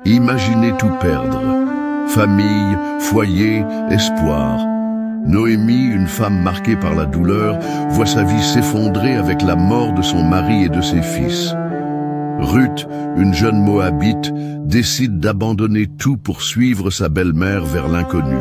Imaginez tout perdre. Famille, foyer, espoir. Noémie, une femme marquée par la douleur, voit sa vie s'effondrer avec la mort de son mari et de ses fils. Ruth, une jeune Moabite, décide d'abandonner tout pour suivre sa belle-mère vers l'inconnu.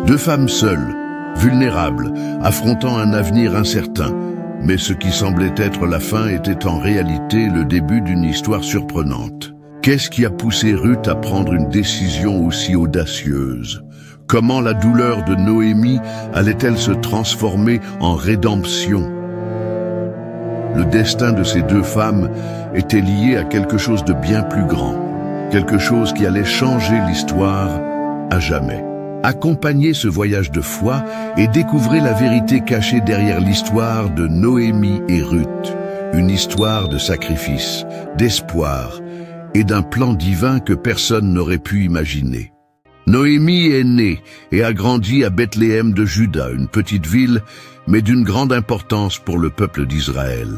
Deux femmes seules, vulnérables, affrontant un avenir incertain. Mais ce qui semblait être la fin était en réalité le début d'une histoire surprenante. Qu'est-ce qui a poussé Ruth à prendre une décision aussi audacieuse? Comment la douleur de Noémie allait-elle se transformer en rédemption? Le destin de ces deux femmes était lié à quelque chose de bien plus grand, quelque chose qui allait changer l'histoire à jamais. Accompagnez ce voyage de foi et découvrez la vérité cachée derrière l'histoire de Noémie et Ruth, une histoire de sacrifice, d'espoir et d'un plan divin que personne n'aurait pu imaginer. Noémie est née et a grandi à Bethléem de Juda, une petite ville, mais d'une grande importance pour le peuple d'Israël.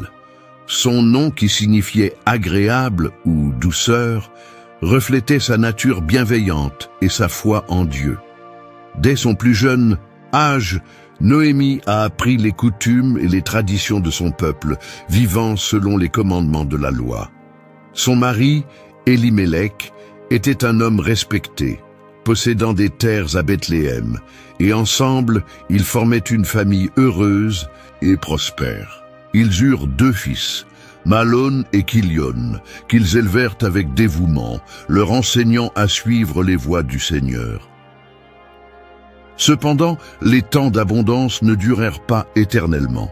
Son nom, qui signifiait agréable ou douceur, reflétait sa nature bienveillante et sa foi en Dieu. Dès son plus jeune âge, Noémie a appris les coutumes et les traditions de son peuple, vivant selon les commandements de la loi. Son mari, Élimélec, était un homme respecté, possédant des terres à Bethléem, et ensemble, ils formaient une famille heureuse et prospère. Ils eurent deux fils, Mahlon et Kilion, qu'ils élevèrent avec dévouement, leur enseignant à suivre les voies du Seigneur. Cependant, les temps d'abondance ne durèrent pas éternellement.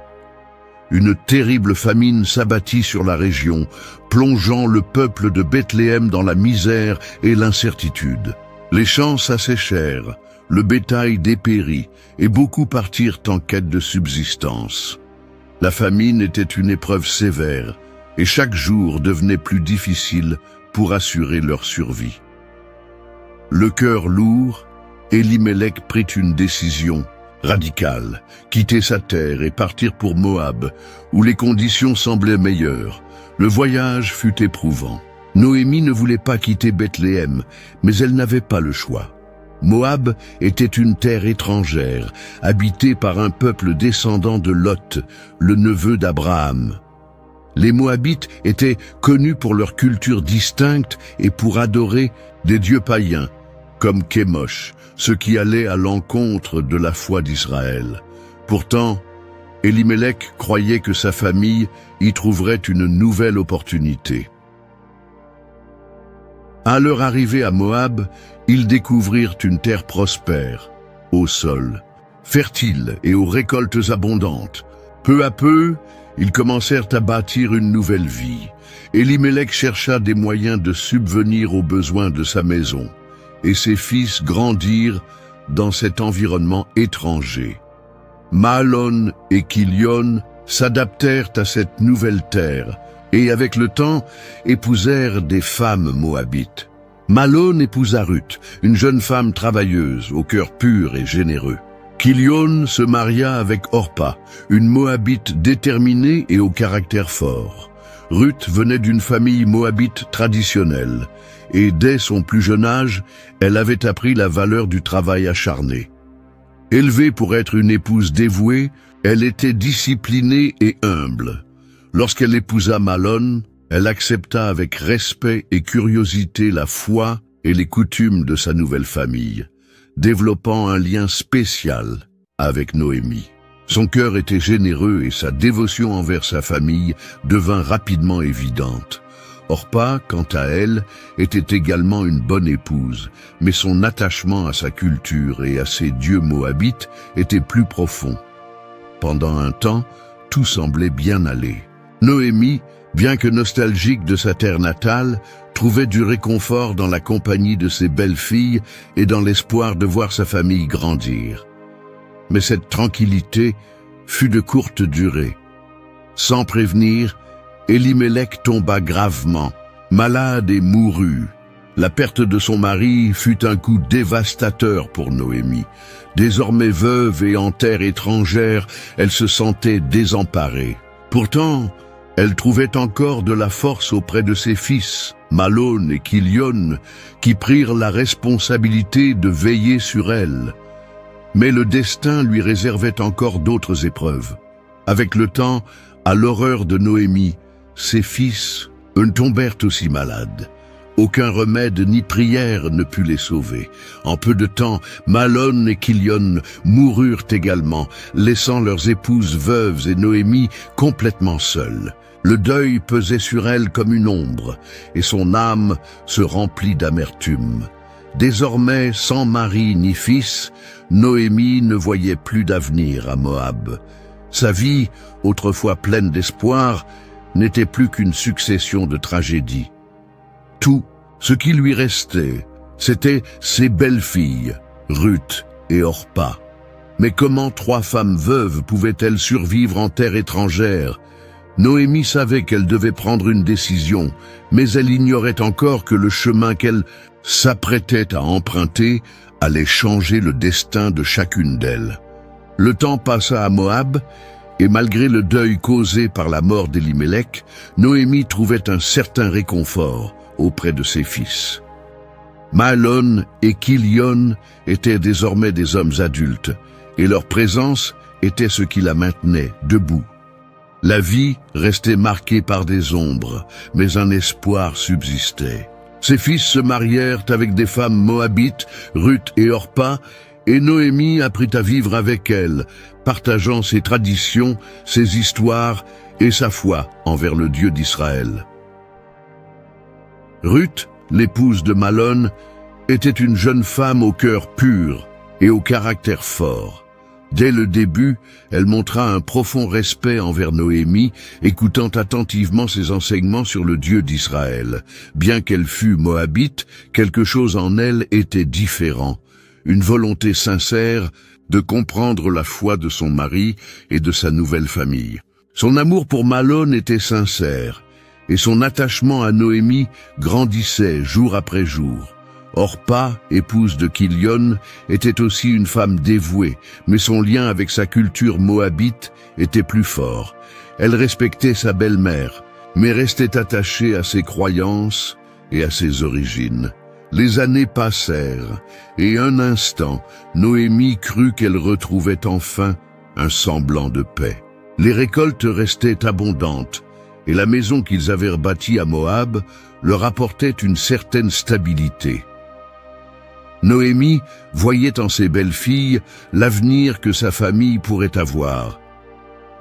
Une terrible famine s'abattit sur la région, plongeant le peuple de Bethléem dans la misère et l'incertitude. Les champs s'asséchèrent, le bétail dépérit, et beaucoup partirent en quête de subsistance. La famine était une épreuve sévère, et chaque jour devenait plus difficile pour assurer leur survie. Le cœur lourd, Élimélec prit une décision radicale, quitter sa terre et partir pour Moab, où les conditions semblaient meilleures. Le voyage fut éprouvant. Noémie ne voulait pas quitter Bethléem, mais elle n'avait pas le choix. Moab était une terre étrangère, habitée par un peuple descendant de Lot, le neveu d'Abraham. Les Moabites étaient connus pour leur culture distincte et pour adorer des dieux païens, comme Kémosh, ce qui allait à l'encontre de la foi d'Israël. Pourtant, Élimélec croyait que sa famille y trouverait une nouvelle opportunité. À leur arrivée à Moab, ils découvrirent une terre prospère, au sol, fertile et aux récoltes abondantes. Peu à peu, ils commencèrent à bâtir une nouvelle vie. Élimélec chercha des moyens de subvenir aux besoins de sa maison, et ses fils grandirent dans cet environnement étranger. Mahlon et Kilion s'adaptèrent à cette nouvelle terre, et avec le temps, épousèrent des femmes moabites. Mahlon épousa Ruth, une jeune femme travailleuse, au cœur pur et généreux. Kilion se maria avec Orpa, une moabite déterminée et au caractère fort. Ruth venait d'une famille moabite traditionnelle, et dès son plus jeune âge, elle avait appris la valeur du travail acharné. Élevée pour être une épouse dévouée, elle était disciplinée et humble. Lorsqu'elle épousa Mahlon, elle accepta avec respect et curiosité la foi et les coutumes de sa nouvelle famille, développant un lien spécial avec Noémie. Son cœur était généreux et sa dévotion envers sa famille devint rapidement évidente. Orpa, quant à elle, était également une bonne épouse, mais son attachement à sa culture et à ses dieux moabites était plus profond. Pendant un temps, tout semblait bien aller. Noémie, bien que nostalgique de sa terre natale, trouvait du réconfort dans la compagnie de ses belles-filles et dans l'espoir de voir sa famille grandir. Mais cette tranquillité fut de courte durée. Sans prévenir, Élimélec tomba gravement, malade et mourut. La perte de son mari fut un coup dévastateur pour Noémie. Désormais veuve et en terre étrangère, elle se sentait désemparée. Pourtant, elle trouvait encore de la force auprès de ses fils, Malon et Kilion, qui prirent la responsabilité de veiller sur elle. Mais le destin lui réservait encore d'autres épreuves. Avec le temps, à l'horreur de Noémie, ses fils tombèrent aussi malades. Aucun remède ni prière ne put les sauver. En peu de temps, Malon et Kilion moururent également, laissant leurs épouses veuves et Noémie complètement seules. Le deuil pesait sur elle comme une ombre, et son âme se remplit d'amertume. Désormais, sans mari ni fils, Noémie ne voyait plus d'avenir à Moab. Sa vie, autrefois pleine d'espoir, n'était plus qu'une succession de tragédies. Tout ce qui lui restait, c'était ses belles-filles, Ruth et Orpa. Mais comment 3 femmes veuves pouvaient-elles survivre en terre étrangère? Noémie savait qu'elle devait prendre une décision, mais elle ignorait encore que le chemin qu'elle s'apprêtait à emprunter allait changer le destin de chacune d'elles. Le temps passa à Moab, et malgré le deuil causé par la mort d'Elimelech, Noémie trouvait un certain réconfort auprès de ses fils. Malon et Kilion étaient désormais des hommes adultes, et leur présence était ce qui la maintenait debout. La vie restait marquée par des ombres, mais un espoir subsistait. Ses fils se marièrent avec des femmes moabites, Ruth et Orpa, et Noémie apprit à vivre avec elles, partageant ses traditions, ses histoires et sa foi envers le Dieu d'Israël. Ruth, l'épouse de Malon, était une jeune femme au cœur pur et au caractère fort. Dès le début, elle montra un profond respect envers Noémie, écoutant attentivement ses enseignements sur le Dieu d'Israël. Bien qu'elle fût moabite, quelque chose en elle était différent. Une volonté sincère de comprendre la foi de son mari et de sa nouvelle famille. Son amour pour Malon était sincère, et son attachement à Noémie grandissait jour après jour. Orpa, épouse de Kilion, était aussi une femme dévouée, mais son lien avec sa culture moabite était plus fort. Elle respectait sa belle-mère, mais restait attachée à ses croyances et à ses origines. Les années passèrent, et un instant, Noémie crut qu'elle retrouvait enfin un semblant de paix. Les récoltes restaient abondantes, et la maison qu'ils avaient bâtie à Moab leur apportait une certaine stabilité. Noémie voyait en ses belles-filles l'avenir que sa famille pourrait avoir.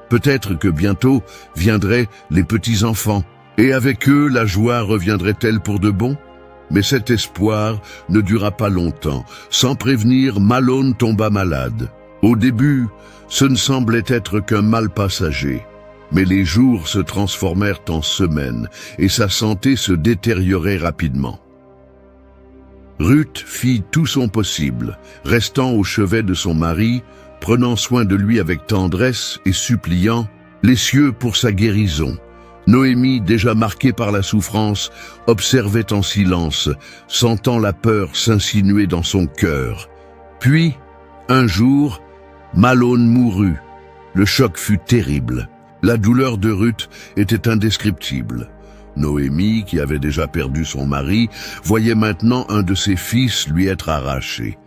Peut-être que bientôt viendraient les petits-enfants, et avec eux la joie reviendrait-elle pour de bon? Mais cet espoir ne dura pas longtemps. Sans prévenir, Malon tomba malade. Au début, ce ne semblait être qu'un mal passager. Mais les jours se transformèrent en semaines, et sa santé se détériorait rapidement. Ruth fit tout son possible, restant au chevet de son mari, prenant soin de lui avec tendresse et suppliant les cieux pour sa guérison. Noémie, déjà marquée par la souffrance, observait en silence, sentant la peur s'insinuer dans son cœur. Puis, un jour, Malon mourut. Le choc fut terrible. La douleur de Ruth était indescriptible. Noémie, qui avait déjà perdu son mari, voyait maintenant un de ses fils lui être arraché.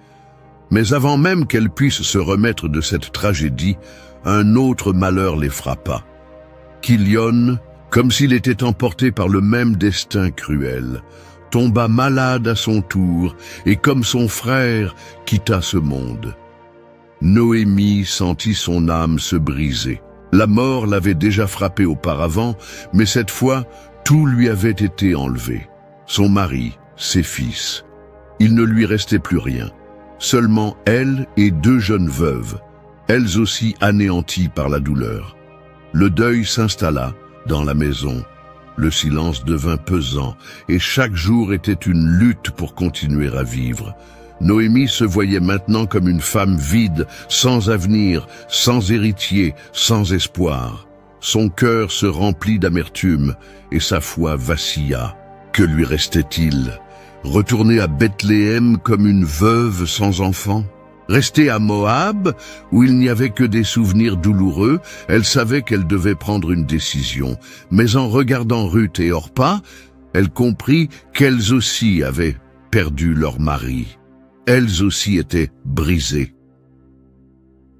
Mais avant même qu'elle puisse se remettre de cette tragédie, un autre malheur les frappa. Kilion, comme s'il était emporté par le même destin cruel, tomba malade à son tour et comme son frère quitta ce monde. Noémie sentit son âme se briser. La mort l'avait déjà frappé auparavant, mais cette fois, tout lui avait été enlevé. Son mari, ses fils. Il ne lui restait plus rien. Seulement elle et 2 jeunes veuves, elles aussi anéanties par la douleur. Le deuil s'installa dans la maison. Le silence devint pesant et chaque jour était une lutte pour continuer à vivre. Noémie se voyait maintenant comme une femme vide, sans avenir, sans héritier, sans espoir. Son cœur se remplit d'amertume et sa foi vacilla. Que lui restait-il? Retourner à Bethléem comme une veuve sans enfant? Rester à Moab, où il n'y avait que des souvenirs douloureux? Elle savait qu'elle devait prendre une décision. Mais en regardant Ruth et Orpa, Elle comprit qu'elles aussi avaient perdu leur mari. Elles aussi étaient brisées.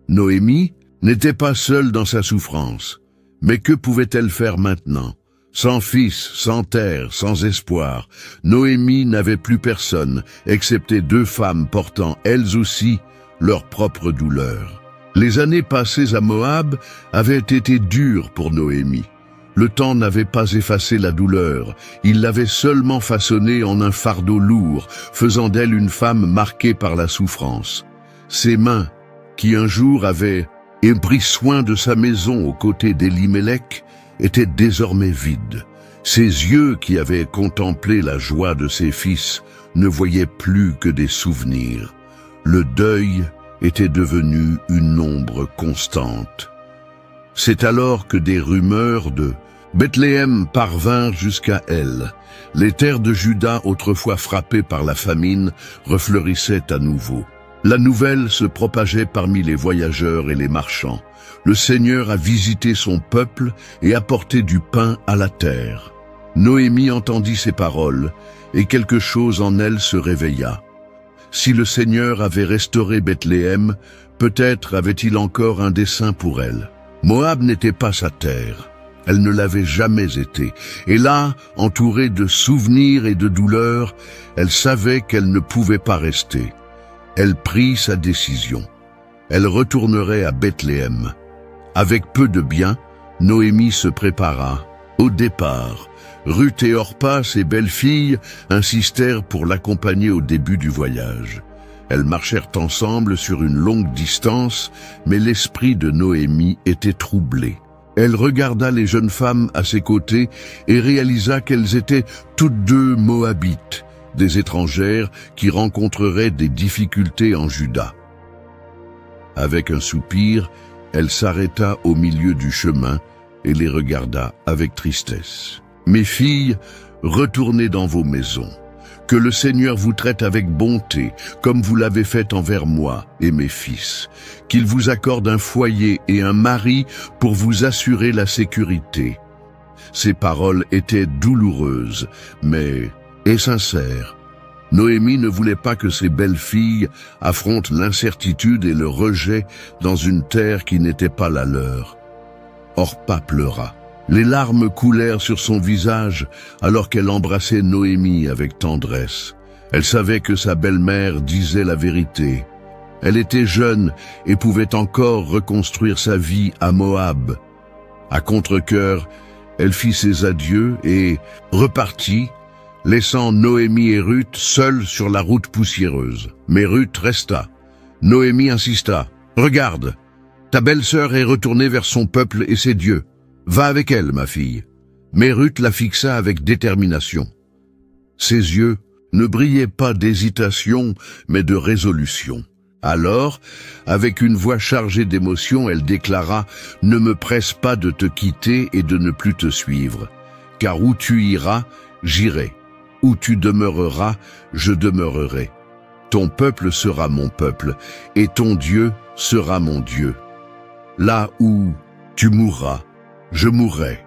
Noémie n'était pas seule dans sa souffrance. Mais que pouvait-elle faire maintenant? Sans fils, sans terre, sans espoir, Noémie n'avait plus personne, excepté 2 femmes portant, elles aussi, leur propre douleur. Les années passées à Moab avaient été dures pour Noémie. Le temps n'avait pas effacé la douleur, il l'avait seulement façonnée en un fardeau lourd, faisant d'elle une femme marquée par la souffrance. Ses mains, qui un jour avaient pris soin de sa maison aux côtés d'Elimelech, étaient désormais vides. Ses yeux, qui avaient contemplé la joie de ses fils, ne voyaient plus que des souvenirs. Le deuil était devenu une ombre constante. C'est alors que des rumeurs de Bethléem parvinrent jusqu'à elle. Les terres de Juda, autrefois frappées par la famine, refleurissaient à nouveau. La nouvelle se propageait parmi les voyageurs et les marchands. Le Seigneur a visité son peuple et apporté du pain à la terre. Noémie entendit ces paroles, et quelque chose en elle se réveilla. Si le Seigneur avait restauré Bethléem, peut-être avait-il encore un dessein pour elle. Moab n'était pas sa terre. Elle ne l'avait jamais été. Et là, entourée de souvenirs et de douleurs, elle savait qu'elle ne pouvait pas rester. Elle prit sa décision. Elle retournerait à Bethléem. Avec peu de biens, Noémie se prépara. Au départ, Ruth et Orpa, ses belles-filles, insistèrent pour l'accompagner au début du voyage. Elles marchèrent ensemble sur une longue distance, mais l'esprit de Noémie était troublé. Elle regarda les jeunes femmes à ses côtés et réalisa qu'elles étaient toutes 2 Moabites, des étrangères qui rencontreraient des difficultés en Juda. Avec un soupir, elle s'arrêta au milieu du chemin et les regarda avec tristesse. « Mes filles, retournez dans vos maisons. Que le Seigneur vous traite avec bonté, comme vous l'avez fait envers moi et mes fils. Qu'il vous accorde un foyer et un mari pour vous assurer la sécurité. » Ces paroles étaient douloureuses, mais sincères. Noémie ne voulait pas que ses belles-filles affrontent l'incertitude et le rejet dans une terre qui n'était pas la leur. Orpa pleura. Les larmes coulèrent sur son visage alors qu'elle embrassait Noémie avec tendresse. Elle savait que sa belle-mère disait la vérité. Elle était jeune et pouvait encore reconstruire sa vie à Moab. À contre-cœur, elle fit ses adieux et repartit, laissant Noémie et Ruth seules sur la route poussiéreuse. Mais Ruth resta. Noémie insista. « Regarde, ta belle-sœur est retournée vers son peuple et ses dieux. Va avec elle, ma fille. » Mais Ruth la fixa avec détermination. Ses yeux ne brillaient pas d'hésitation, mais de résolution. Alors, avec une voix chargée d'émotion, elle déclara « Ne me presse pas de te quitter et de ne plus te suivre, car où tu iras, j'irai. Où tu demeureras, je demeurerai. Ton peuple sera mon peuple, et ton Dieu sera mon Dieu. Là où tu mourras, je mourrai,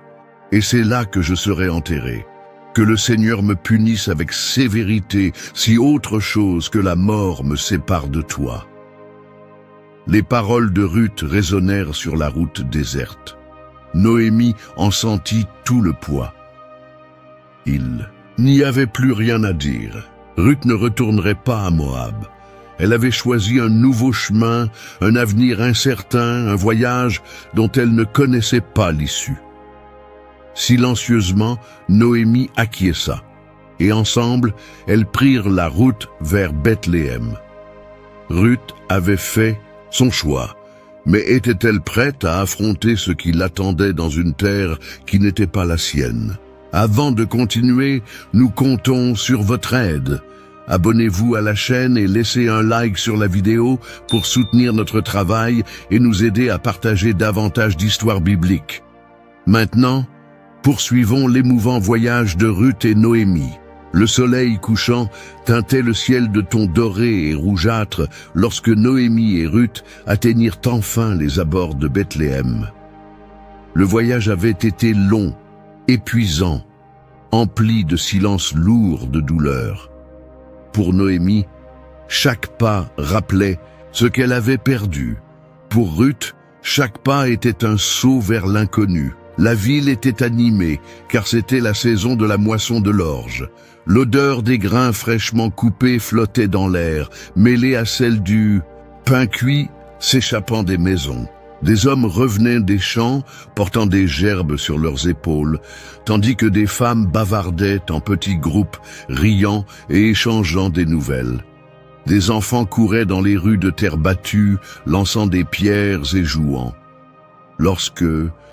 et c'est là que je serai enterré. Que le Seigneur me punisse avec sévérité si autre chose que la mort me sépare de toi. » Les paroles de Ruth résonnèrent sur la route déserte. Noémie en sentit tout le poids. Il n'y avait plus rien à dire. Ruth ne retournerait pas à Moab. Elle avait choisi un nouveau chemin, un avenir incertain, un voyage dont elle ne connaissait pas l'issue. Silencieusement, Noémie acquiesça, et ensemble, elles prirent la route vers Bethléem. Ruth avait fait son choix, mais était-elle prête à affronter ce qui l'attendait dans une terre qui n'était pas la sienne? Avant de continuer, nous comptons sur votre aide. Abonnez-vous à la chaîne et laissez un like sur la vidéo pour soutenir notre travail et nous aider à partager davantage d'histoires bibliques. Maintenant, poursuivons l'émouvant voyage de Ruth et Noémie. Le soleil couchant teintait le ciel de tons dorés et rougeâtres lorsque Noémie et Ruth atteignirent enfin les abords de Bethléem. Le voyage avait été long, épuisant. empli de silence lourd de douleur. Pour Noémie, chaque pas rappelait ce qu'elle avait perdu. Pour Ruth, chaque pas était un saut vers l'inconnu. La ville était animée, car c'était la saison de la moisson de l'orge. L'odeur des grains fraîchement coupés flottait dans l'air, mêlée à celle du pain cuit s'échappant des maisons. Des hommes revenaient des champs, portant des gerbes sur leurs épaules, tandis que des femmes bavardaient en petits groupes, riant et échangeant des nouvelles. Des enfants couraient dans les rues de terre battue, lançant des pierres et jouant. Lorsque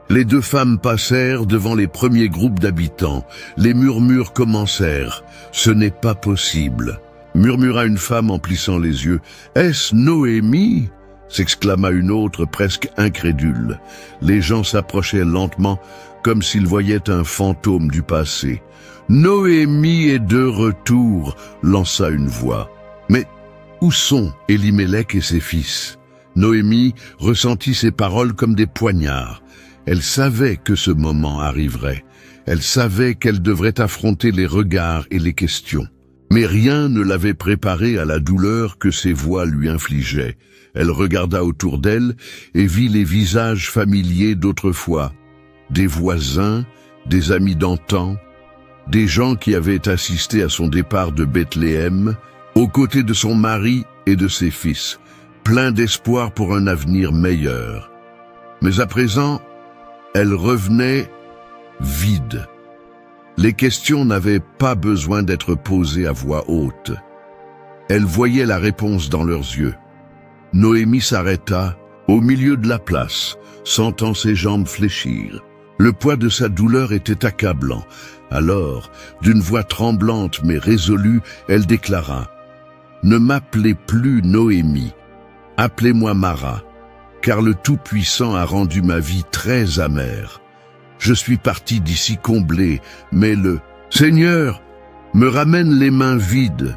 les deux femmes passèrent devant les premiers groupes d'habitants, les murmures commencèrent. « Ce n'est pas possible !» murmura une femme en plissant les yeux. « Est-ce Noémie ?» s'exclama une autre presque incrédule. Les gens s'approchaient lentement, comme s'ils voyaient un fantôme du passé. « Noémie est de retour !» lança une voix. Mais où sont Élimélec et ses fils? Noémie ressentit ces paroles comme des poignards. Elle savait que ce moment arriverait. Elle savait qu'elle devrait affronter les regards et les questions. Mais rien ne l'avait préparée à la douleur que ces voix lui infligeaient. Elle regarda autour d'elle et vit les visages familiers d'autrefois. Des voisins, des amis d'antan, des gens qui avaient assisté à son départ de Bethléem, aux côtés de son mari et de ses fils, plein d'espoir pour un avenir meilleur. Mais à présent, elle revenait vide. Les questions n'avaient pas besoin d'être posées à voix haute. Elle voyait la réponse dans leurs yeux. Noémie s'arrêta au milieu de la place, sentant ses jambes fléchir. Le poids de sa douleur était accablant. Alors, d'une voix tremblante mais résolue, elle déclara « Ne m'appelez plus Noémie, appelez-moi Mara, car le Tout-Puissant a rendu ma vie très amère. Je suis parti d'ici comblé, mais le Seigneur me ramène les mains vides. »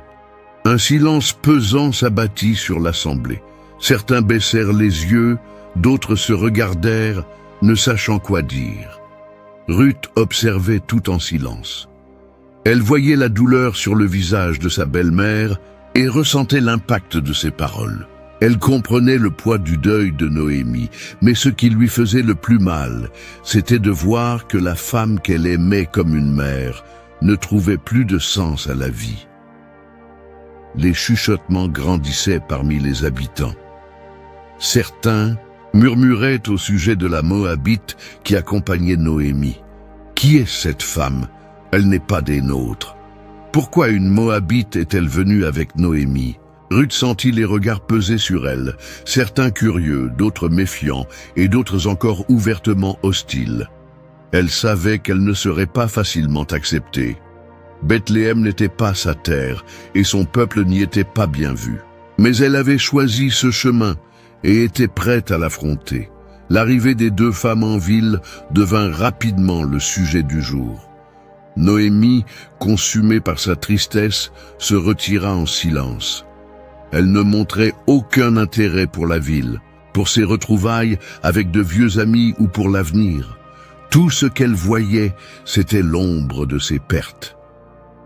Un silence pesant s'abattit sur l'assemblée. Certains baissèrent les yeux, d'autres se regardèrent, ne sachant quoi dire. Ruth observait tout en silence. Elle voyait la douleur sur le visage de sa belle-mère et ressentait l'impact de ses paroles. Elle comprenait le poids du deuil de Noémie, mais ce qui lui faisait le plus mal, c'était de voir que la femme qu'elle aimait comme une mère ne trouvait plus de sens à la vie. Les chuchotements grandissaient parmi les habitants. Certains murmuraient au sujet de la Moabite qui accompagnait Noémie. « Qui est cette femme? Elle n'est pas des nôtres. Pourquoi une Moabite est-elle venue avec Noémie ?» Ruth sentit les regards peser sur elle, certains curieux, d'autres méfiants, et d'autres encore ouvertement hostiles. Elle savait qu'elle ne serait pas facilement acceptée. Bethléem n'était pas sa terre, et son peuple n'y était pas bien vu. Mais elle avait choisi ce chemin, et était prête à l'affronter. L'arrivée des deux femmes en ville devint rapidement le sujet du jour. Noémie, consumée par sa tristesse, se retira en silence. Elle ne montrait aucun intérêt pour la ville, pour ses retrouvailles avec de vieux amis ou pour l'avenir. Tout ce qu'elle voyait, c'était l'ombre de ses pertes.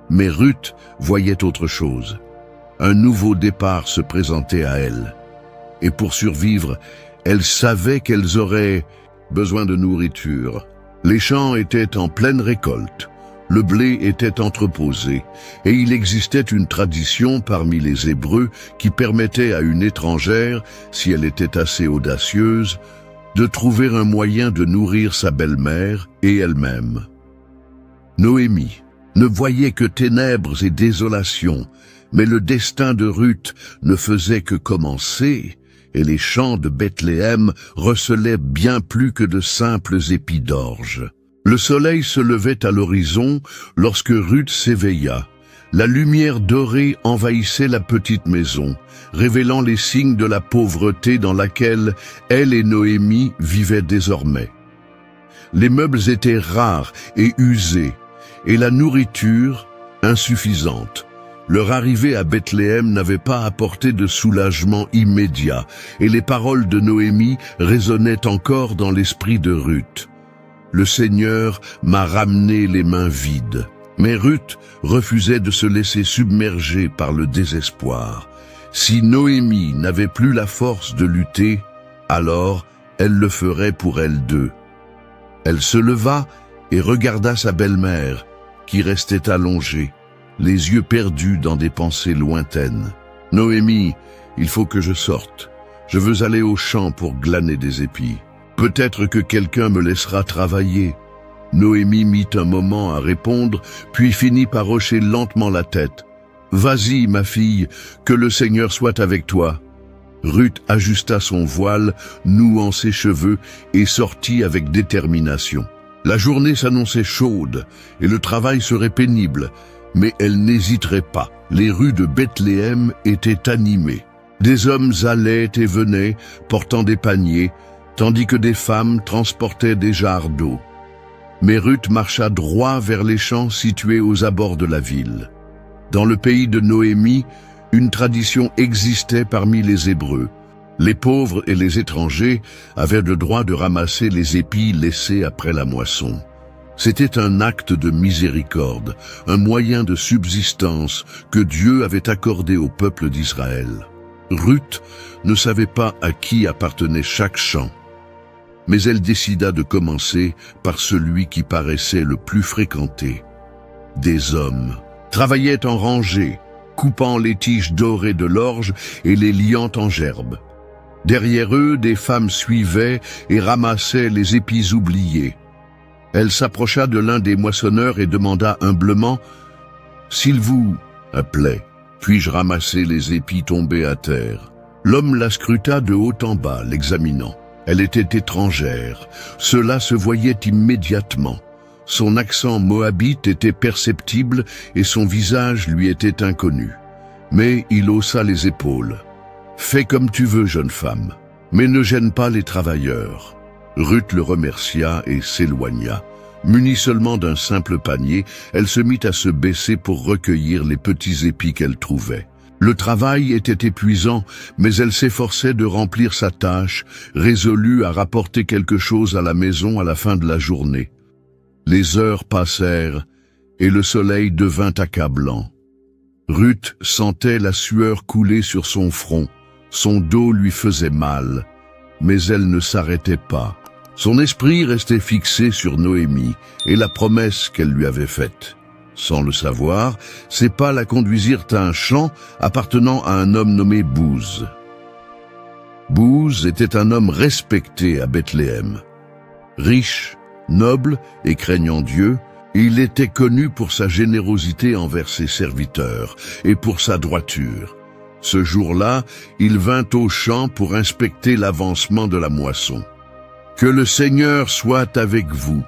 Mais Ruth voyait autre chose. Un nouveau départ se présentait à elle. Et pour survivre, elle savait qu'elles auraient besoin de nourriture. Les champs étaient en pleine récolte. Le blé était entreposé, et il existait une tradition parmi les Hébreux qui permettait à une étrangère, si elle était assez audacieuse, de trouver un moyen de nourrir sa belle-mère et elle-même. Noémie ne voyait que ténèbres et désolation, mais le destin de Ruth ne faisait que commencer, et les champs de Bethléem recelaient bien plus que de simples épis d'orge. Le soleil se levait à l'horizon lorsque Ruth s'éveilla. La lumière dorée envahissait la petite maison, révélant les signes de la pauvreté dans laquelle elle et Noémie vivaient désormais. Les meubles étaient rares et usés, et la nourriture insuffisante. Leur arrivée à Bethléem n'avait pas apporté de soulagement immédiat, et les paroles de Noémie résonnaient encore dans l'esprit de Ruth. « Le Seigneur m'a ramené les mains vides. » Mais Ruth refusait de se laisser submerger par le désespoir. Si Noémie n'avait plus la force de lutter, alors elle le ferait pour elles deux. Elle se leva et regarda sa belle-mère, qui restait allongée, les yeux perdus dans des pensées lointaines. « Noémie, il faut que je sorte. Je veux aller au champ pour glaner des épis. Peut-être que quelqu'un me laissera travailler. » Noémie mit un moment à répondre, puis finit par hocher lentement la tête. « Vas-y, ma fille, que le Seigneur soit avec toi. » Ruth ajusta son voile, nouant ses cheveux, et sortit avec détermination. La journée s'annonçait chaude, et le travail serait pénible, mais elle n'hésiterait pas. Les rues de Bethléem étaient animées. Des hommes allaient et venaient, portant des paniers, tandis que des femmes transportaient des jarres d'eau. Mais Ruth marcha droit vers les champs situés aux abords de la ville. Dans le pays de Noémie, une tradition existait parmi les Hébreux. Les pauvres et les étrangers avaient le droit de ramasser les épis laissés après la moisson. C'était un acte de miséricorde, un moyen de subsistance que Dieu avait accordé au peuple d'Israël. Ruth ne savait pas à qui appartenait chaque champ, mais elle décida de commencer par celui qui paraissait le plus fréquenté. Des hommes travaillaient en rangée, coupant les tiges dorées de l'orge et les liant en gerbes. Derrière eux, des femmes suivaient et ramassaient les épis oubliés. Elle s'approcha de l'un des moissonneurs et demanda humblement « S'il vous plaît, puis-je ramasser les épis tombés à terre ?» L'homme la scruta de haut en bas, l'examinant. Elle était étrangère. Cela se voyait immédiatement. Son accent moabite était perceptible et son visage lui était inconnu. Mais il haussa les épaules. « Fais comme tu veux, jeune femme, mais ne gêne pas les travailleurs. » Ruth le remercia et s'éloigna. Munie seulement d'un simple panier, elle se mit à se baisser pour recueillir les petits épis qu'elle trouvait. Le travail était épuisant, mais elle s'efforçait de remplir sa tâche, résolue à rapporter quelque chose à la maison à la fin de la journée. Les heures passèrent et le soleil devint accablant. Ruth sentait la sueur couler sur son front. Son dos lui faisait mal, mais elle ne s'arrêtait pas. Son esprit restait fixé sur Noémie et la promesse qu'elle lui avait faite. Sans le savoir, ses pas la conduisirent à un champ appartenant à un homme nommé Booz. Booz était un homme respecté à Bethléem. Riche, noble et craignant Dieu, il était connu pour sa générosité envers ses serviteurs et pour sa droiture. Ce jour-là, il vint au champ pour inspecter l'avancement de la moisson. « Que le Seigneur soit avec vous, »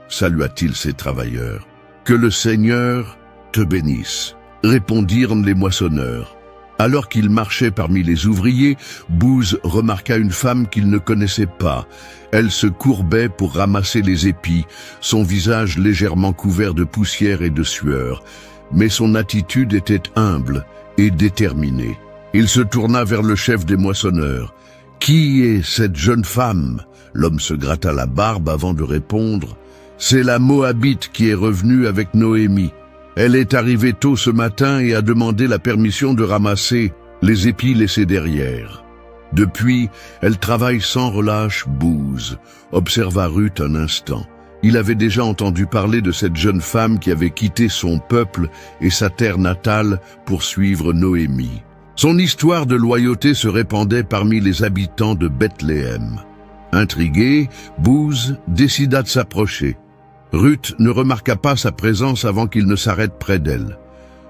salua-t-il ses travailleurs. « Que le Seigneur te bénisse, » répondirent les moissonneurs. Alors qu'il marchait parmi les ouvriers, Booz remarqua une femme qu'il ne connaissait pas. Elle se courbait pour ramasser les épis, son visage légèrement couvert de poussière et de sueur. Mais son attitude était humble et déterminée. Il se tourna vers le chef des moissonneurs. « Qui est cette jeune femme ?» L'homme se gratta la barbe avant de répondre. « C'est la Moabite qui est revenue avec Noémie. Elle est arrivée tôt ce matin et a demandé la permission de ramasser les épis laissés derrière. Depuis, elle travaille sans relâche. » Booz observa Ruth un instant. Il avait déjà entendu parler de cette jeune femme qui avait quitté son peuple et sa terre natale pour suivre Noémie. Son histoire de loyauté se répandait parmi les habitants de Bethléem. Intrigué, Booz décida de s'approcher. Ruth ne remarqua pas sa présence avant qu'il ne s'arrête près d'elle.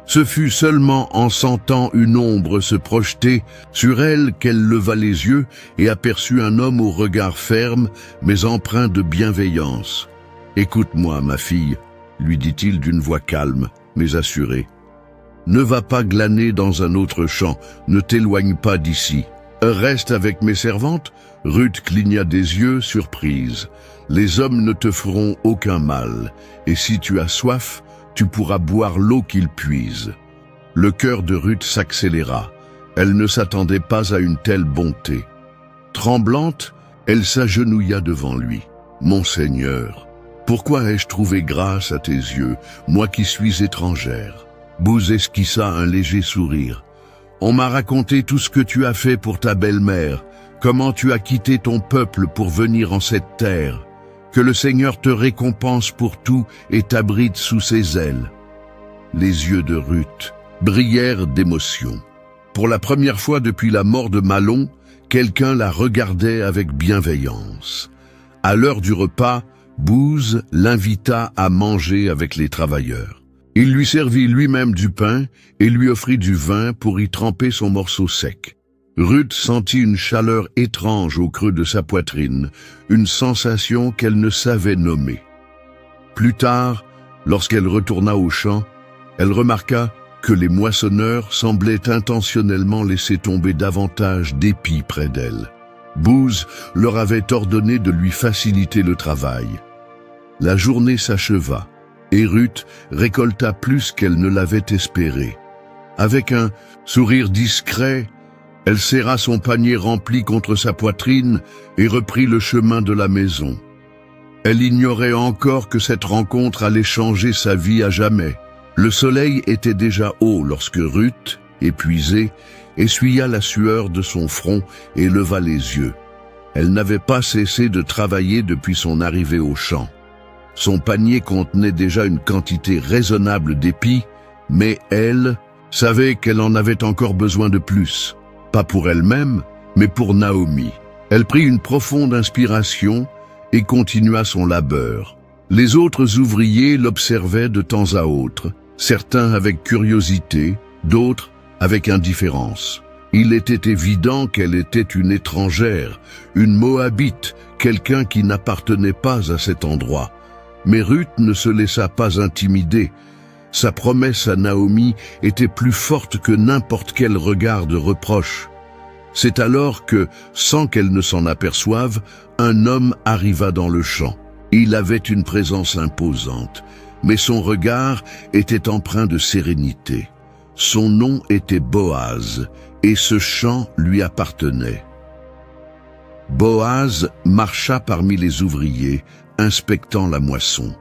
Ce fut seulement en sentant une ombre se projeter sur elle qu'elle leva les yeux et aperçut un homme au regard ferme, mais empreint de bienveillance. « Écoute-moi, ma fille, » lui dit-il d'une voix calme, mais assurée. « Ne va pas glaner dans un autre champ, ne t'éloigne pas d'ici. Reste avec mes servantes. » Ruth cligna des yeux, surprise. « Les hommes ne te feront aucun mal, et si tu as soif, tu pourras boire l'eau qu'ils puisent. » Le cœur de Ruth s'accéléra. Elle ne s'attendait pas à une telle bonté. Tremblante, elle s'agenouilla devant lui. « Mon Seigneur, » Pourquoi ai-je trouvé grâce à tes yeux, moi qui suis étrangère ?» Booz esquissa un léger sourire. « On m'a raconté tout ce que tu as fait pour ta belle-mère, comment tu as quitté ton peuple pour venir en cette terre. Que le Seigneur te récompense pour tout et t'abrite sous ses ailes. » Les yeux de Ruth brillèrent d'émotion. Pour la première fois depuis la mort de Mahlon, quelqu'un la regardait avec bienveillance. À l'heure du repas, Booz l'invita à manger avec les travailleurs. Il lui servit lui-même du pain et lui offrit du vin pour y tremper son morceau sec. Ruth sentit une chaleur étrange au creux de sa poitrine, une sensation qu'elle ne savait nommer. Plus tard, lorsqu'elle retourna au champ, elle remarqua que les moissonneurs semblaient intentionnellement laisser tomber davantage d'épis près d'elle. Booz leur avait ordonné de lui faciliter le travail. La journée s'acheva, et Ruth récolta plus qu'elle ne l'avait espéré. Avec un sourire discret, elle serra son panier rempli contre sa poitrine et reprit le chemin de la maison. Elle ignorait encore que cette rencontre allait changer sa vie à jamais. Le soleil était déjà haut lorsque Ruth, épuisée, essuya la sueur de son front et leva les yeux. Elle n'avait pas cessé de travailler depuis son arrivée au champ. Son panier contenait déjà une quantité raisonnable d'épis, mais elle savait qu'elle en avait encore besoin de plus. Pas pour elle-même, mais pour Naomi. Elle prit une profonde inspiration et continua son labeur. Les autres ouvriers l'observaient de temps à autre, certains avec curiosité, d'autres avec indifférence. Il était évident qu'elle était une étrangère, une Moabite, quelqu'un qui n'appartenait pas à cet endroit. Mais Ruth ne se laissa pas intimider. Sa promesse à Naomi était plus forte que n'importe quel regard de reproche. C'est alors que, sans qu'elle ne s'en aperçoive, un homme arriva dans le champ. Il avait une présence imposante, mais son regard était empreint de sérénité. Son nom était Boaz, et ce champ lui appartenait. Boaz marcha parmi les ouvriers, inspectant la moisson.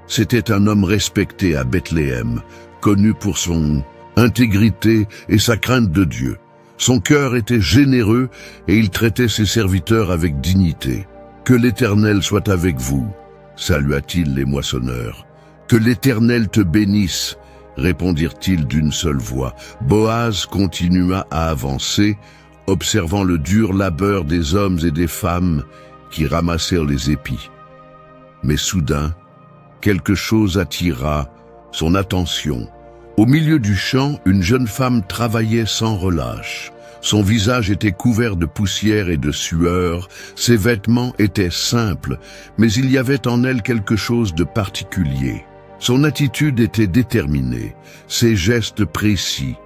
C'était un homme respecté à Bethléem, connu pour son intégrité et sa crainte de Dieu. Son cœur était généreux et il traitait ses serviteurs avec dignité. « Que l'Éternel soit avec vous », salua-t-il les moissonneurs. « Que l'Éternel te bénisse », répondirent-ils d'une seule voix. Boaz continua à avancer, observant le dur labeur des hommes et des femmes qui ramassèrent les épis. Mais soudain, quelque chose attira son attention. Au milieu du champ, une jeune femme travaillait sans relâche. Son visage était couvert de poussière et de sueur, ses vêtements étaient simples, mais il y avait en elle quelque chose de particulier. Son attitude était déterminée, ses gestes précis,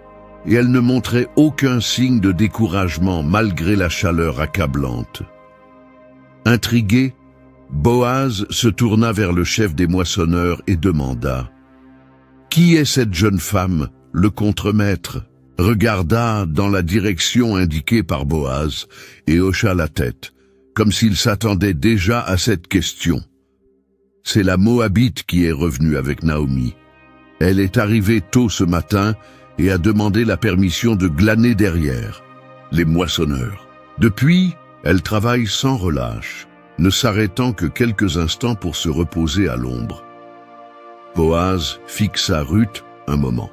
et elle ne montrait aucun signe de découragement malgré la chaleur accablante. Intrigué, Boaz se tourna vers le chef des moissonneurs et demanda « Qui est cette jeune femme, le contremaître ?» regarda dans la direction indiquée par Boaz et hocha la tête, comme s'il s'attendait déjà à cette question. C'est la Moabite qui est revenue avec Naomi. Elle est arrivée tôt ce matin et a demandé la permission de glaner derrière les moissonneurs. Depuis, elle travaille sans relâche, ne s'arrêtant que quelques instants pour se reposer à l'ombre. Boaz fixa Ruth un moment.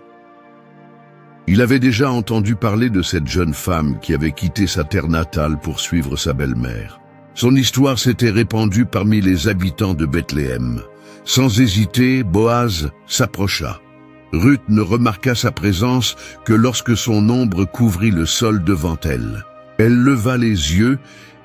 Il avait déjà entendu parler de cette jeune femme qui avait quitté sa terre natale pour suivre sa belle-mère. Son histoire s'était répandue parmi les habitants de Bethléem. Sans hésiter, Boaz s'approcha. Ruth ne remarqua sa présence que lorsque son ombre couvrit le sol devant elle. Elle leva les yeux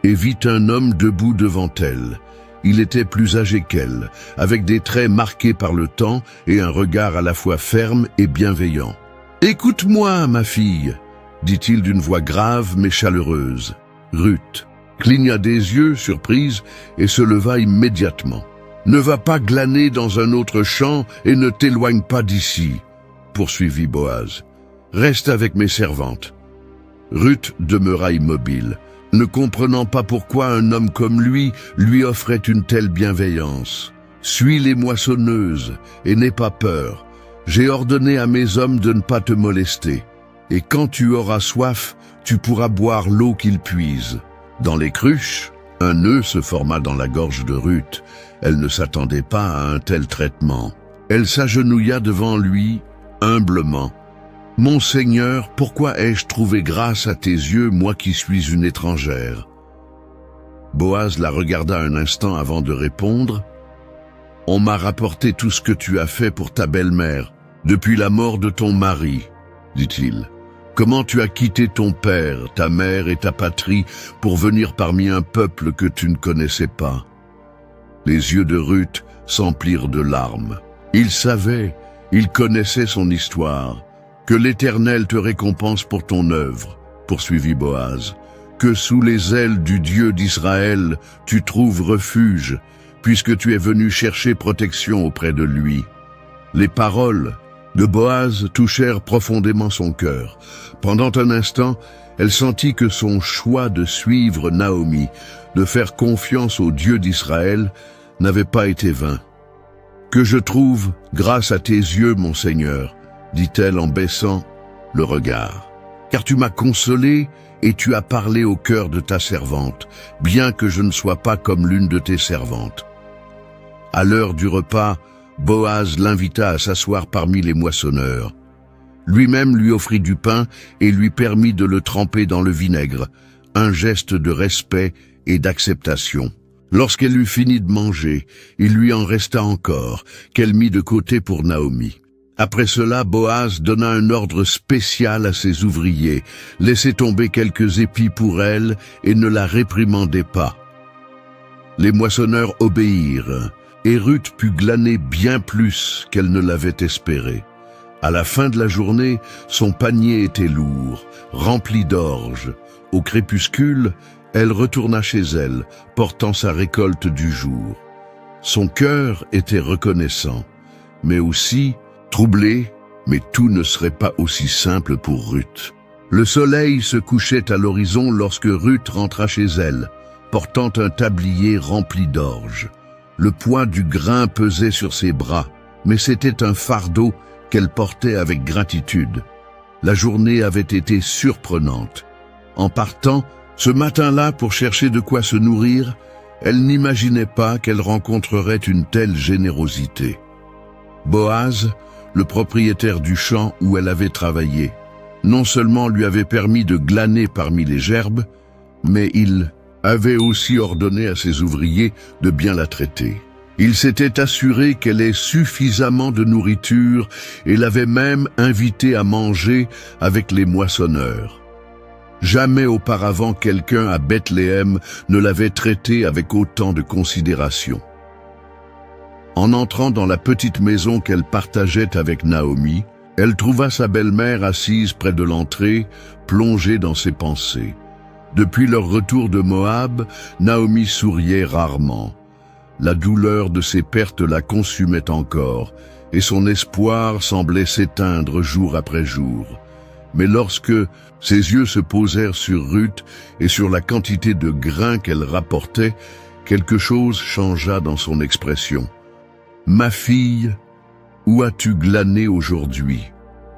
et vit un homme debout devant elle. Il était plus âgé qu'elle, avec des traits marqués par le temps et un regard à la fois ferme et bienveillant. « Écoute-moi, ma fille » dit-il d'une voix grave mais chaleureuse. Ruth cligna des yeux, surprise, et se leva immédiatement. « Ne va pas glaner dans un autre champ et ne t'éloigne pas d'ici, » poursuivit Boaz. « Reste avec mes servantes. » Ruth demeura immobile, ne comprenant pas pourquoi un homme comme lui offrait une telle bienveillance. Suis les moissonneuses et n'aie pas peur. J'ai ordonné à mes hommes de ne pas te molester. Et quand tu auras soif, tu pourras boire l'eau qu'ils puisent. » Dans les cruches, un nœud se forma dans la gorge de Ruth. Elle ne s'attendait pas à un tel traitement. Elle s'agenouilla devant lui, humblement. « Mon Seigneur, pourquoi ai-je trouvé grâce à tes yeux, moi qui suis une étrangère ?» Boaz la regarda un instant avant de répondre. « On m'a rapporté tout ce que tu as fait pour ta belle-mère, depuis la mort de ton mari, dit-il. Comment tu as quitté ton père, ta mère et ta patrie pour venir parmi un peuple que tu ne connaissais pas ?» Les yeux de Ruth s'emplirent de larmes. Il savait, il connaissait son histoire. « Que l'Éternel te récompense pour ton œuvre, » poursuivit Boaz. « Que sous les ailes du Dieu d'Israël, tu trouves refuge, puisque tu es venu chercher protection auprès de lui. » Les paroles de Boaz touchèrent profondément son cœur. Pendant un instant, elle sentit que son choix de suivre Naomi, de faire confiance au Dieu d'Israël, n'avait pas été vain. « Que je trouve grâce à tes yeux, mon Seigneur, » dit-elle en baissant le regard. « Car tu m'as consolé et tu as parlé au cœur de ta servante, bien que je ne sois pas comme l'une de tes servantes. » À l'heure du repas, Boaz l'invita à s'asseoir parmi les moissonneurs. Lui-même lui offrit du pain et lui permit de le tremper dans le vinaigre, un geste de respect et d'acceptation. Lorsqu'elle eut fini de manger, il lui en resta encore, qu'elle mit de côté pour Naomi. Après cela, Boaz donna un ordre spécial à ses ouvriers, laissait tomber quelques épis pour elle et ne la réprimandait pas. Les moissonneurs obéirent, et Ruth put glaner bien plus qu'elle ne l'avait espéré. À la fin de la journée, son panier était lourd, rempli d'orge. Au crépuscule, elle retourna chez elle, portant sa récolte du jour. Son cœur était reconnaissant, mais aussi troublé, mais tout ne serait pas aussi simple pour Ruth. Le soleil se couchait à l'horizon lorsque Ruth rentra chez elle, portant un tablier rempli d'orge. Le poids du grain pesait sur ses bras, mais c'était un fardeau qu'elle portait avec gratitude. La journée avait été surprenante. En partant, ce matin-là, pour chercher de quoi se nourrir, elle n'imaginait pas qu'elle rencontrerait une telle générosité. Boaz, le propriétaire du champ où elle avait travaillé, non seulement lui avait permis de glaner parmi les gerbes, mais il avait aussi ordonné à ses ouvriers de bien la traiter. Il s'était assuré qu'elle ait suffisamment de nourriture et l'avait même invitée à manger avec les moissonneurs. Jamais auparavant quelqu'un à Bethléem ne l'avait traitée avec autant de considération. En entrant dans la petite maison qu'elle partageait avec Naomi, elle trouva sa belle-mère assise près de l'entrée, plongée dans ses pensées. Depuis leur retour de Moab, Naomi souriait rarement. La douleur de ses pertes la consumait encore, et son espoir semblait s'éteindre jour après jour. Mais lorsque ses yeux se posèrent sur Ruth et sur la quantité de grains qu'elle rapportait, quelque chose changea dans son expression. « Ma fille, où as-tu glané aujourd'hui ?»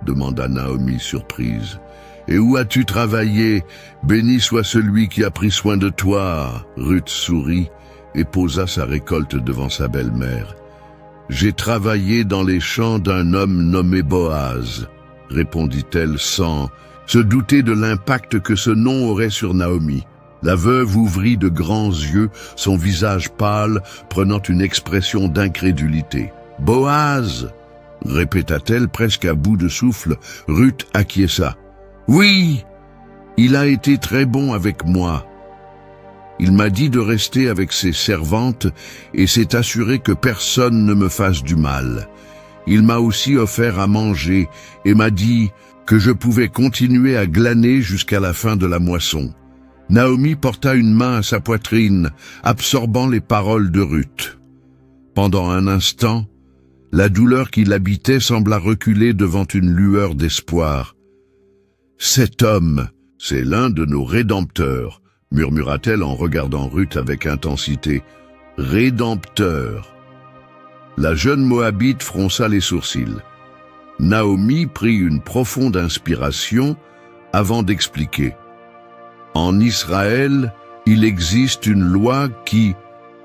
demanda Naomi surprise. « Et où as-tu travaillé? Béni soit celui qui a pris soin de toi. » Ruth sourit et posa sa récolte devant sa belle-mère. « J'ai travaillé dans les champs d'un homme nommé Boaz, » répondit-elle sans se douter de l'impact que ce nom aurait sur Naomi. La veuve ouvrit de grands yeux, son visage pâle, prenant une expression d'incrédulité. « Boaz !» répéta-t-elle presque à bout de souffle. Ruth acquiesça. « Oui, il a été très bon avec moi. Il m'a dit de rester avec ses servantes et s'est assuré que personne ne me fasse du mal. Il m'a aussi offert à manger et m'a dit que je pouvais continuer à glaner jusqu'à la fin de la moisson. » Naomi porta une main à sa poitrine, absorbant les paroles de Ruth. Pendant un instant, la douleur qui l'habitait sembla reculer devant une lueur d'espoir. « Cet homme, c'est l'un de nos rédempteurs, » murmura-t-elle en regardant Ruth avec intensité. « Rédempteur !» La jeune Moabite fronça les sourcils. Naomi prit une profonde inspiration avant d'expliquer. En Israël, il existe une loi qui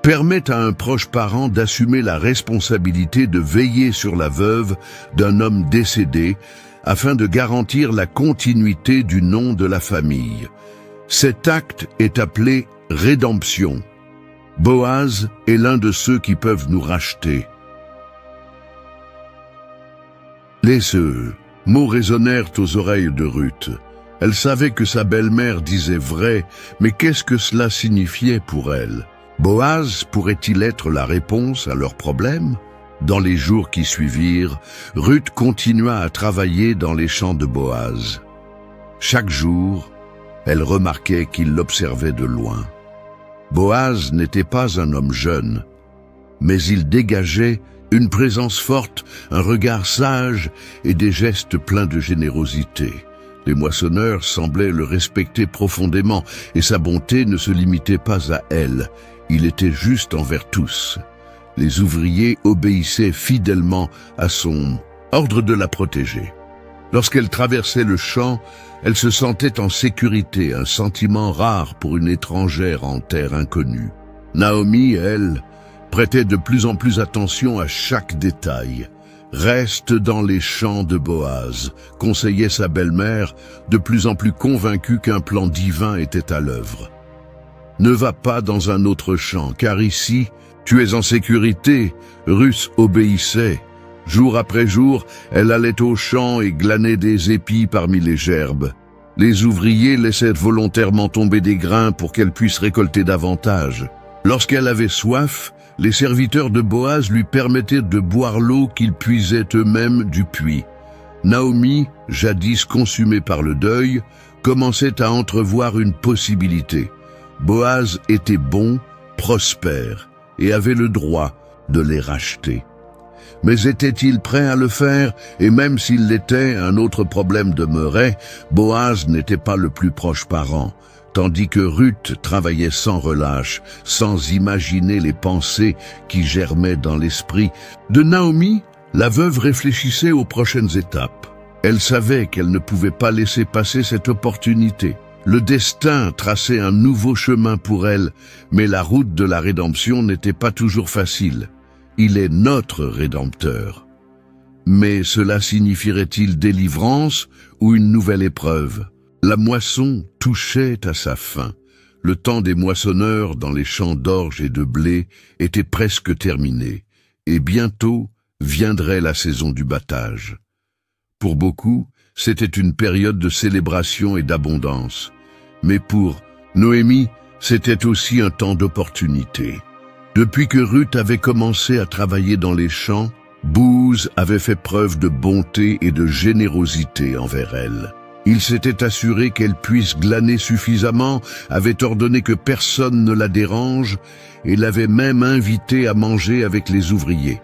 permet à un proche parent d'assumer la responsabilité de veiller sur la veuve d'un homme décédé afin de garantir la continuité du nom de la famille. Cet acte est appelé rédemption. Boaz est l'un de ceux qui peuvent nous racheter. Les mots résonnèrent aux oreilles de Ruth. Elle savait que sa belle-mère disait vrai, mais qu'est-ce que cela signifiait pour elle? Boaz pourrait-il être la réponse à leurs problèmes? Dans les jours qui suivirent, Ruth continua à travailler dans les champs de Boaz. Chaque jour, elle remarquait qu'il l'observait de loin. Boaz n'était pas un homme jeune, mais il dégageait une présence forte, un regard sage et des gestes pleins de générosité. Les moissonneurs semblaient le respecter profondément et sa bonté ne se limitait pas à elle. Il était juste envers tous. Les ouvriers obéissaient fidèlement à son ordre de la protéger. Lorsqu'elle traversait le champ, elle se sentait en sécurité, un sentiment rare pour une étrangère en terre inconnue. Naomi, elle, prêtait de plus en plus attention à chaque détail. Reste dans les champs de Boaz, conseillait sa belle-mère, de plus en plus convaincue qu'un plan divin était à l'œuvre. Ne va pas dans un autre champ, car ici, tu es en sécurité. Ruth obéissait. Jour après jour, elle allait au champ et glanait des épis parmi les gerbes. Les ouvriers laissaient volontairement tomber des grains pour qu'elle puisse récolter davantage. Lorsqu'elle avait soif, les serviteurs de Boaz lui permettaient de boire l'eau qu'ils puisaient eux-mêmes du puits. Naomi, jadis consumée par le deuil, commençait à entrevoir une possibilité. Boaz était bon, prospère, et avait le droit de les racheter. Mais était-il prêt à le faire? Et même s'il l'était, un autre problème demeurait. Boaz n'était pas le plus proche parent, tandis que Ruth travaillait sans relâche, sans imaginer les pensées qui germaient dans l'esprit de Naomi. La veuve réfléchissait aux prochaines étapes. Elle savait qu'elle ne pouvait pas laisser passer cette opportunité. Le destin traçait un nouveau chemin pour elle, mais la route de la rédemption n'était pas toujours facile. Il est notre Rédempteur. Mais cela signifierait-il délivrance ou une nouvelle épreuve? La moisson touchait à sa fin. Le temps des moissonneurs dans les champs d'orge et de blé était presque terminé, et bientôt viendrait la saison du battage. Pour beaucoup, c'était une période de célébration et d'abondance. Mais pour Noémie, c'était aussi un temps d'opportunité. Depuis que Ruth avait commencé à travailler dans les champs, Boaz avait fait preuve de bonté et de générosité envers elle. Il s'était assuré qu'elle puisse glaner suffisamment, avait ordonné que personne ne la dérange et l'avait même invitée à manger avec les ouvriers.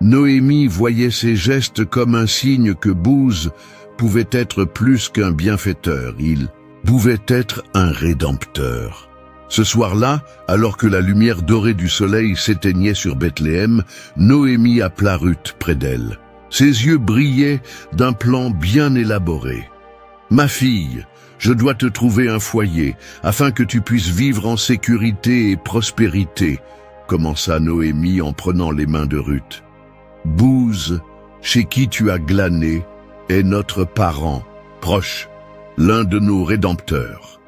Noémie voyait ces gestes comme un signe que Boaz pouvait être plus qu'un bienfaiteur, il pouvait être un rédempteur. Ce soir-là, alors que la lumière dorée du soleil s'éteignait sur Bethléem, Noémie appela Ruth près d'elle. Ses yeux brillaient d'un plan bien élaboré. « Ma fille, je dois te trouver un foyer, afin que tu puisses vivre en sécurité et prospérité, » commença Noémie en prenant les mains de Ruth. « Boaz, chez qui tu as glané, est notre parent, proche, l'un de nos rédempteurs. »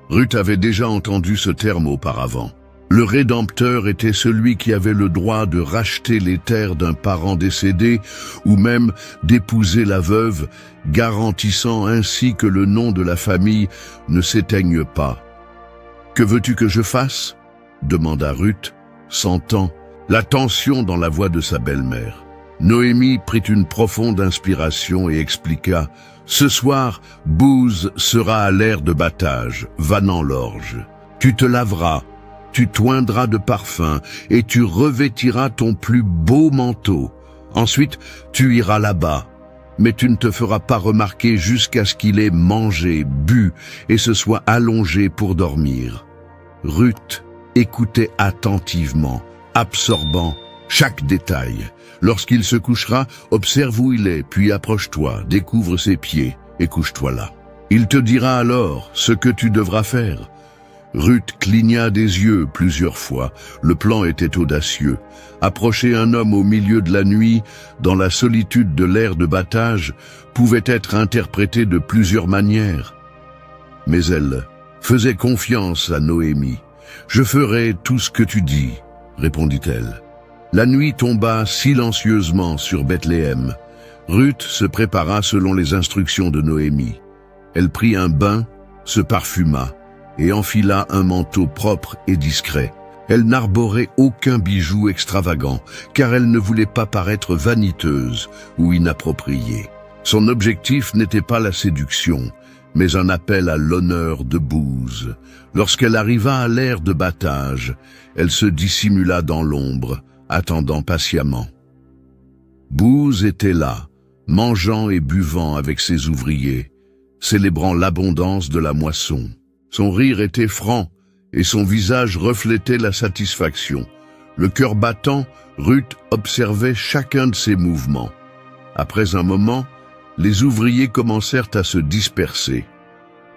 Ruth avait déjà entendu ce terme auparavant. Le Rédempteur était celui qui avait le droit de racheter les terres d'un parent décédé ou même d'épouser la veuve, garantissant ainsi que le nom de la famille ne s'éteigne pas. « Que veux-tu que je fasse ?» demanda Ruth, sentant la tension dans la voix de sa belle-mère. Noémie prit une profonde inspiration et expliqua « Ce soir, Boaz sera à l'air de battage, vannant l'orge. Tu te laveras, tu t'oindras de parfum et tu revêtiras ton plus beau manteau. Ensuite, tu iras là-bas, mais tu ne te feras pas remarquer jusqu'à ce qu'il ait mangé, bu et se soit allongé pour dormir. » Ruth écoutait attentivement, absorbant chaque détail. Lorsqu'il se couchera, observe où il est, puis approche-toi, découvre ses pieds et couche-toi là. Il te dira alors ce que tu devras faire. » Ruth cligna des yeux plusieurs fois. Le plan était audacieux. Approcher un homme au milieu de la nuit, dans la solitude de l'aire de battage, pouvait être interprété de plusieurs manières. Mais elle faisait confiance à Noémie. « Je ferai tout ce que tu dis, » répondit-elle. La nuit tomba silencieusement sur Bethléem. Ruth se prépara selon les instructions de Noémie. Elle prit un bain, se parfuma et enfila un manteau propre et discret. Elle n'arborait aucun bijou extravagant, car elle ne voulait pas paraître vaniteuse ou inappropriée. Son objectif n'était pas la séduction, mais un appel à l'honneur de Booz. Lorsqu'elle arriva à l'aire de battage, elle se dissimula dans l'ombre, attendant patiemment. Booz était là, mangeant et buvant avec ses ouvriers, célébrant l'abondance de la moisson. Son rire était franc et son visage reflétait la satisfaction. Le cœur battant, Ruth observait chacun de ses mouvements. Après un moment, les ouvriers commencèrent à se disperser.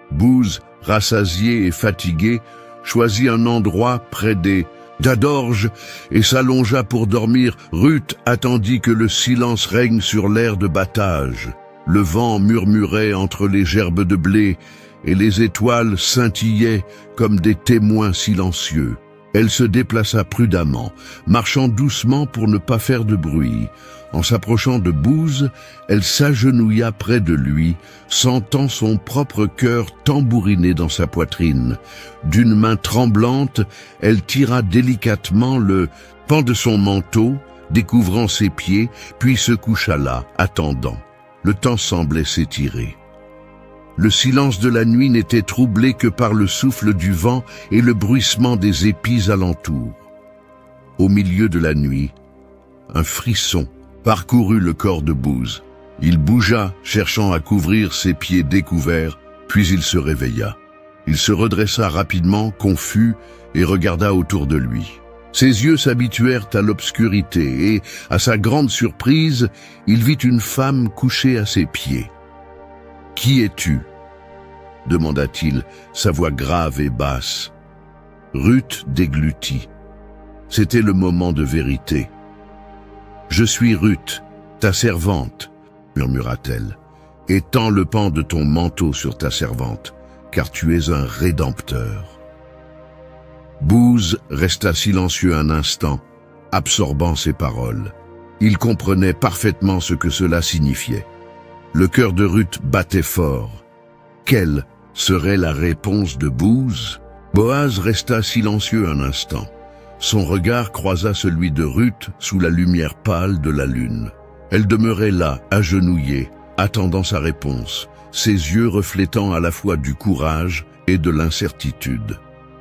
Booz, rassasié et fatigué, choisit un endroit près des d'Adorge et s'allongea pour dormir. Ruth attendit que le silence règne sur l'aire de battage. Le vent murmurait entre les gerbes de blé et les étoiles scintillaient comme des témoins silencieux. Elle se déplaça prudemment, marchant doucement pour ne pas faire de bruit. En s'approchant de Booz, elle s'agenouilla près de lui, sentant son propre cœur tambouriner dans sa poitrine. D'une main tremblante, elle tira délicatement le pan de son manteau, découvrant ses pieds, puis se coucha là, attendant. Le temps semblait s'étirer. Le silence de la nuit n'était troublé que par le souffle du vent et le bruissement des épis alentour. Au milieu de la nuit, un frisson parcourut le corps de Booz. Il bougea, cherchant à couvrir ses pieds découverts, puis il se réveilla. Il se redressa rapidement, confus, et regarda autour de lui. Ses yeux s'habituèrent à l'obscurité et, à sa grande surprise, il vit une femme couchée à ses pieds. « Qui es-tu » demanda-t-il, sa voix grave et basse. Ruth déglutit. C'était le moment de vérité. « Je suis Ruth, ta servante, » murmura-t-elle, « et tends le pan de ton manteau sur ta servante, car tu es un rédempteur. » Booz resta silencieux un instant, absorbant ses paroles. Il comprenait parfaitement ce que cela signifiait. Le cœur de Ruth battait fort. Quelle serait la réponse de Booz? Boaz resta silencieux un instant. Son regard croisa celui de Ruth sous la lumière pâle de la lune. Elle demeurait là, agenouillée, attendant sa réponse, ses yeux reflétant à la fois du courage et de l'incertitude.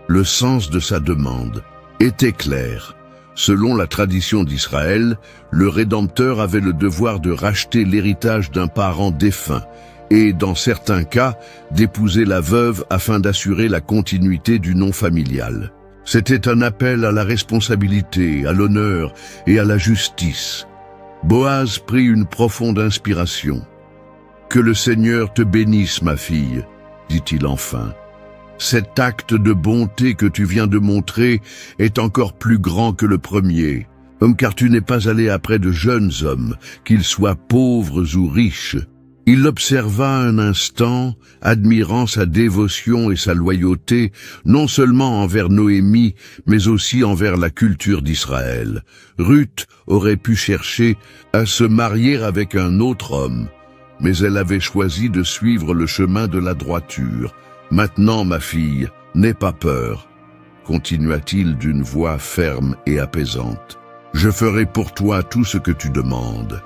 Le sens de sa demande était clair. Selon la tradition d'Israël, le Rédempteur avait le devoir de racheter l'héritage d'un parent défunt et, dans certains cas, d'épouser la veuve afin d'assurer la continuité du nom familial. C'était un appel à la responsabilité, à l'honneur et à la justice. Boaz prit une profonde inspiration. « Que le Seigneur te bénisse, ma fille, » dit-il enfin. Cet acte de bonté que tu viens de montrer est encore plus grand que le premier, car tu n'es pas allé après de jeunes hommes, qu'ils soient pauvres ou riches. Il l'observa un instant, admirant sa dévotion et sa loyauté, non seulement envers Noémie, mais aussi envers la culture d'Israël. Ruth aurait pu chercher à se marier avec un autre homme, mais elle avait choisi de suivre le chemin de la droiture. Maintenant, ma fille, n'aie pas peur, continua-t-il d'une voix ferme et apaisante. Je ferai pour toi tout ce que tu demandes,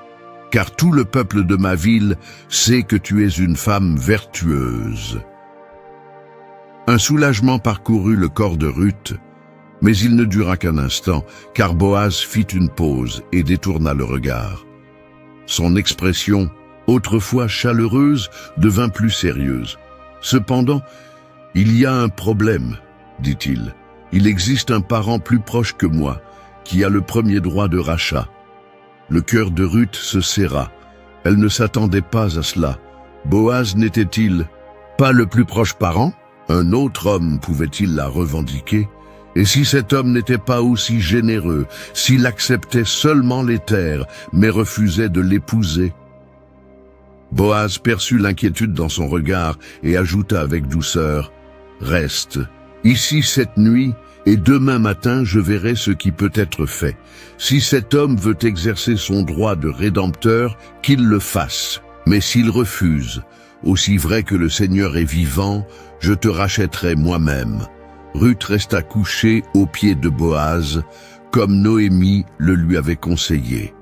car tout le peuple de ma ville sait que tu es une femme vertueuse. Un soulagement parcourut le corps de Ruth, mais il ne dura qu'un instant, car Boaz fit une pause et détourna le regard. Son expression, autrefois chaleureuse, devint plus sérieuse. Cependant, il y a un problème, dit-il. Il existe un parent plus proche que moi, qui a le premier droit de rachat. Le cœur de Ruth se serra. Elle ne s'attendait pas à cela. Boaz n'était-il pas le plus proche parent? Un autre homme pouvait-il la revendiquer? Et si cet homme n'était pas aussi généreux, s'il acceptait seulement les terres, mais refusait de l'épouser? Boaz perçut l'inquiétude dans son regard et ajouta avec douceur, « Reste ici cette nuit, et demain matin je verrai ce qui peut être fait. Si cet homme veut exercer son droit de rédempteur, qu'il le fasse. Mais s'il refuse, aussi vrai que le Seigneur est vivant, je te rachèterai moi-même. » Ruth resta couchée aux pieds de Boaz, comme Noémie le lui avait conseillé.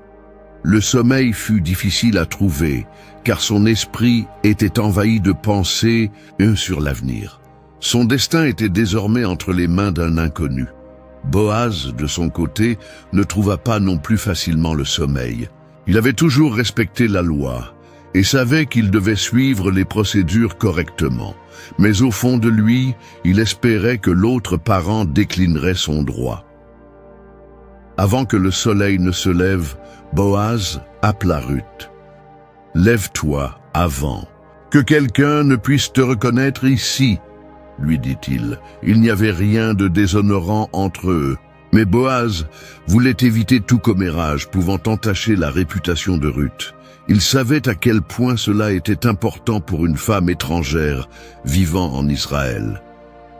Le sommeil fut difficile à trouver, car son esprit était envahi de pensées sur l'avenir. Son destin était désormais entre les mains d'un inconnu. Boaz, de son côté, ne trouva pas non plus facilement le sommeil. Il avait toujours respecté la loi et savait qu'il devait suivre les procédures correctement. Mais au fond de lui, il espérait que l'autre parent déclinerait son droit. Avant que le soleil ne se lève, Boaz appela Ruth. « Lève-toi avant, que quelqu'un ne puisse te reconnaître ici, » lui dit-il. Il n'y avait rien de déshonorant entre eux. Mais Boaz voulait éviter tout commérage pouvant entacher la réputation de Ruth. Il savait à quel point cela était important pour une femme étrangère vivant en Israël.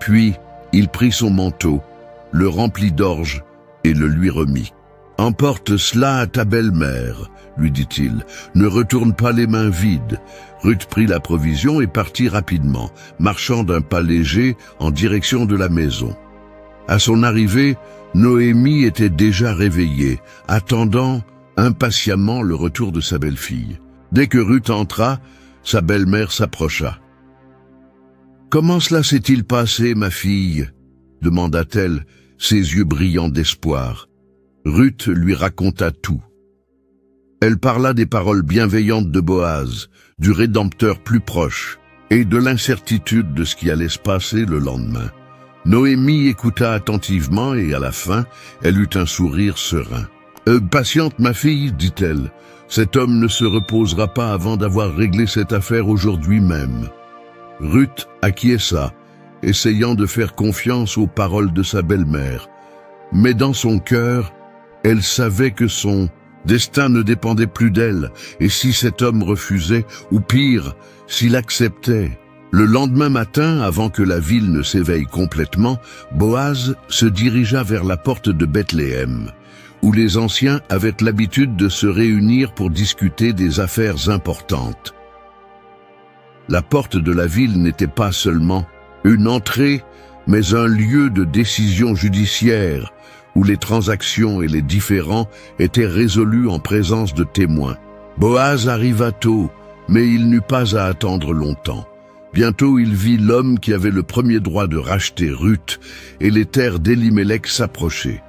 Puis, il prit son manteau, le remplit d'orge et le lui remit. « Emporte cela à ta belle-mère, » lui dit-il. « Ne retourne pas les mains vides. » Ruth prit la provision et partit rapidement, marchant d'un pas léger en direction de la maison. À son arrivée, Noémie était déjà réveillée, attendant impatiemment le retour de sa belle-fille. Dès que Ruth entra, sa belle-mère s'approcha. « Comment cela s'est-il passé, ma fille ?» demanda-t-elle, ses yeux brillants d'espoir. Ruth lui raconta tout. Elle parla des paroles bienveillantes de Boaz, du Rédempteur plus proche, et de l'incertitude de ce qui allait se passer le lendemain. Noémie écouta attentivement et à la fin, elle eut un sourire serein. « Patiente, ma fille, dit-elle, cet homme ne se reposera pas avant d'avoir réglé cette affaire aujourd'hui même. » Ruth acquiesça, essayant de faire confiance aux paroles de sa belle-mère. Mais dans son cœur, elle savait que son destin ne dépendait plus d'elle, et si cet homme refusait, ou pire, s'il acceptait. Le lendemain matin, avant que la ville ne s'éveille complètement, Boaz se dirigea vers la porte de Bethléem, où les anciens avaient l'habitude de se réunir pour discuter des affaires importantes. La porte de la ville n'était pas seulement une entrée, mais un lieu de décision judiciaire, où les transactions et les différends étaient résolus en présence de témoins. Boaz arriva tôt, mais il n'eut pas à attendre longtemps. Bientôt il vit l'homme qui avait le premier droit de racheter Ruth, et les terres d'Élimélec s'approchaient.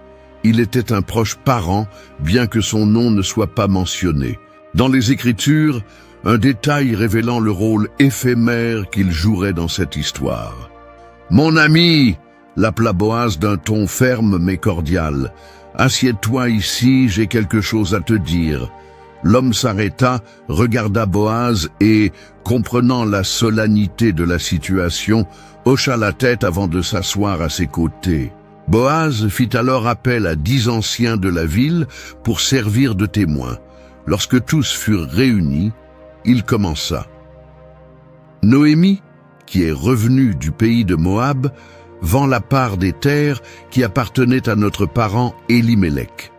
Il était un proche parent, bien que son nom ne soit pas mentionné. Dans les Écritures, un détail révélant le rôle éphémère qu'il jouerait dans cette histoire. « Mon ami !» l'appela Boaz d'un ton ferme mais cordial. « Assieds-toi ici, j'ai quelque chose à te dire. » L'homme s'arrêta, regarda Boaz et, comprenant la solennité de la situation, hocha la tête avant de s'asseoir à ses côtés. Boaz fit alors appel à 10 anciens de la ville pour servir de témoins. Lorsque tous furent réunis, il commença. « Noémie, qui est revenue du pays de Moab, vend la part des terres qui appartenaient à notre parent Élimélec.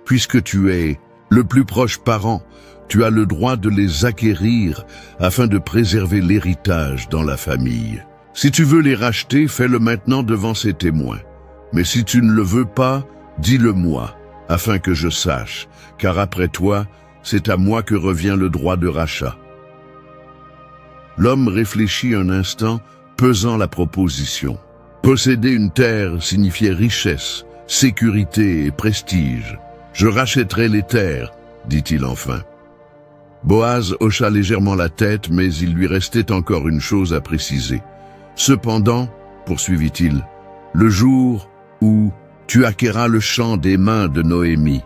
Puisque tu es le plus proche parent, tu as le droit de les acquérir afin de préserver l'héritage dans la famille. Si tu veux les racheter, fais-le maintenant devant ces témoins. Mais si tu ne le veux pas, dis-le-moi, afin que je sache, car après toi, c'est à moi que revient le droit de rachat. » L'homme réfléchit un instant, pesant la proposition. Posséder une terre signifiait richesse, sécurité et prestige. « Je rachèterai les terres, » dit-il enfin. Boaz hocha légèrement la tête, mais il lui restait encore une chose à préciser. « Cependant, poursuivit-il, le jour où Tu acquéras le champ des mains de Noémie.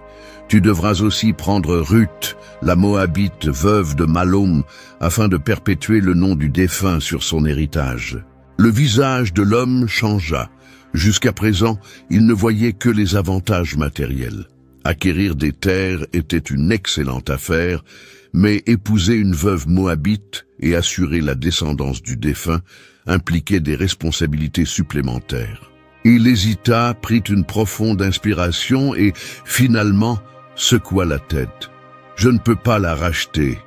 Tu devras aussi prendre Ruth, la Moabite veuve de Malom, afin de perpétuer le nom du défunt sur son héritage. » Le visage de l'homme changea. Jusqu'à présent, il ne voyait que les avantages matériels. Acquérir des terres était une excellente affaire, mais épouser une veuve moabite et assurer la descendance du défunt impliquait des responsabilités supplémentaires. Il hésita, prit une profonde inspiration et, finalement, secoua la tête. « Je ne peux pas la racheter »,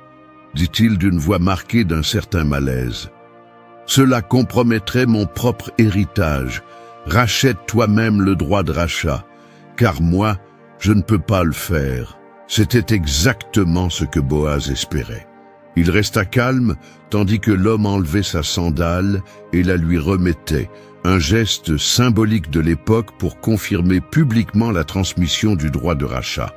dit-il d'une voix marquée d'un certain malaise. « Cela compromettrait mon propre héritage. Rachète toi-même le droit de rachat, car moi, je ne peux pas le faire. » C'était exactement ce que Boaz espérait. Il resta calme, tandis que l'homme enlevait sa sandale et la lui remettait, un geste symbolique de l'époque pour confirmer publiquement la transmission du droit de rachat.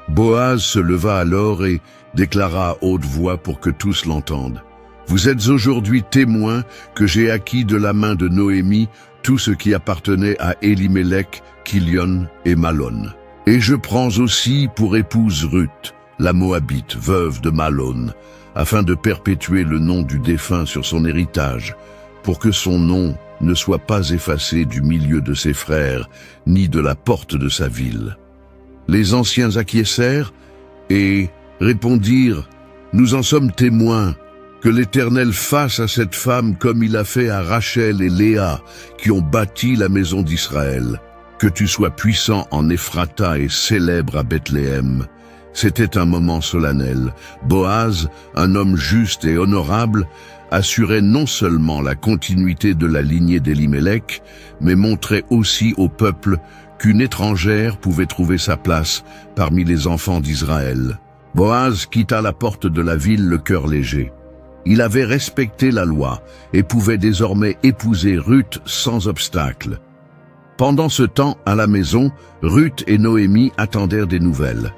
Boaz se leva alors et déclara à haute voix pour que tous l'entendent. « Vous êtes aujourd'hui témoins que j'ai acquis de la main de Noémie tout ce qui appartenait à Élimélec, Kilion et Malon. Et je prends aussi pour épouse Ruth, la Moabite, veuve de Malon, afin de perpétuer le nom du défunt sur son héritage, pour que son nom ne soit pas effacé du milieu de ses frères, ni de la porte de sa ville. » Les anciens acquiescèrent et répondirent « Nous en sommes témoins, que l'Éternel fasse à cette femme comme il a fait à Rachel et Léa, qui ont bâti la maison d'Israël. Que tu sois puissant en Ephrata et célèbre à Bethléem. » C'était un moment solennel. Boaz, un homme juste et honorable, assurait non seulement la continuité de la lignée d'Élimélec, mais montrait aussi au peuple qu'une étrangère pouvait trouver sa place parmi les enfants d'Israël. Boaz quitta la porte de la ville le cœur léger. Il avait respecté la loi et pouvait désormais épouser Ruth sans obstacle. Pendant ce temps, à la maison, Ruth et Noémie attendèrent des nouvelles.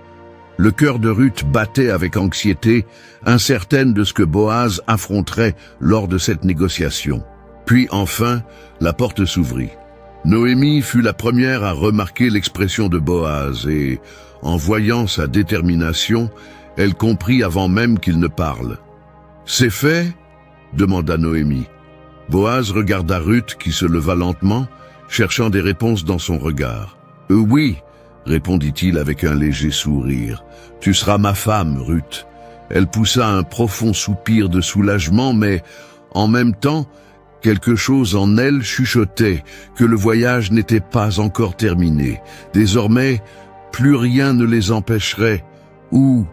Le cœur de Ruth battait avec anxiété, incertaine de ce que Boaz affronterait lors de cette négociation. Puis enfin, la porte s'ouvrit. Noémie fut la première à remarquer l'expression de Boaz et, en voyant sa détermination, elle comprit avant même qu'il ne parle. « C'est fait ?» demanda Noémie. Boaz regarda Ruth qui se leva lentement, cherchant des réponses dans son regard. « Oui », répondit-il avec un léger sourire. « Tu seras ma femme, Ruth. » Elle poussa un profond soupir de soulagement, mais, en même temps, quelque chose en elle chuchotait que le voyage n'était pas encore terminé. Désormais, plus rien ne les empêcherait. Ou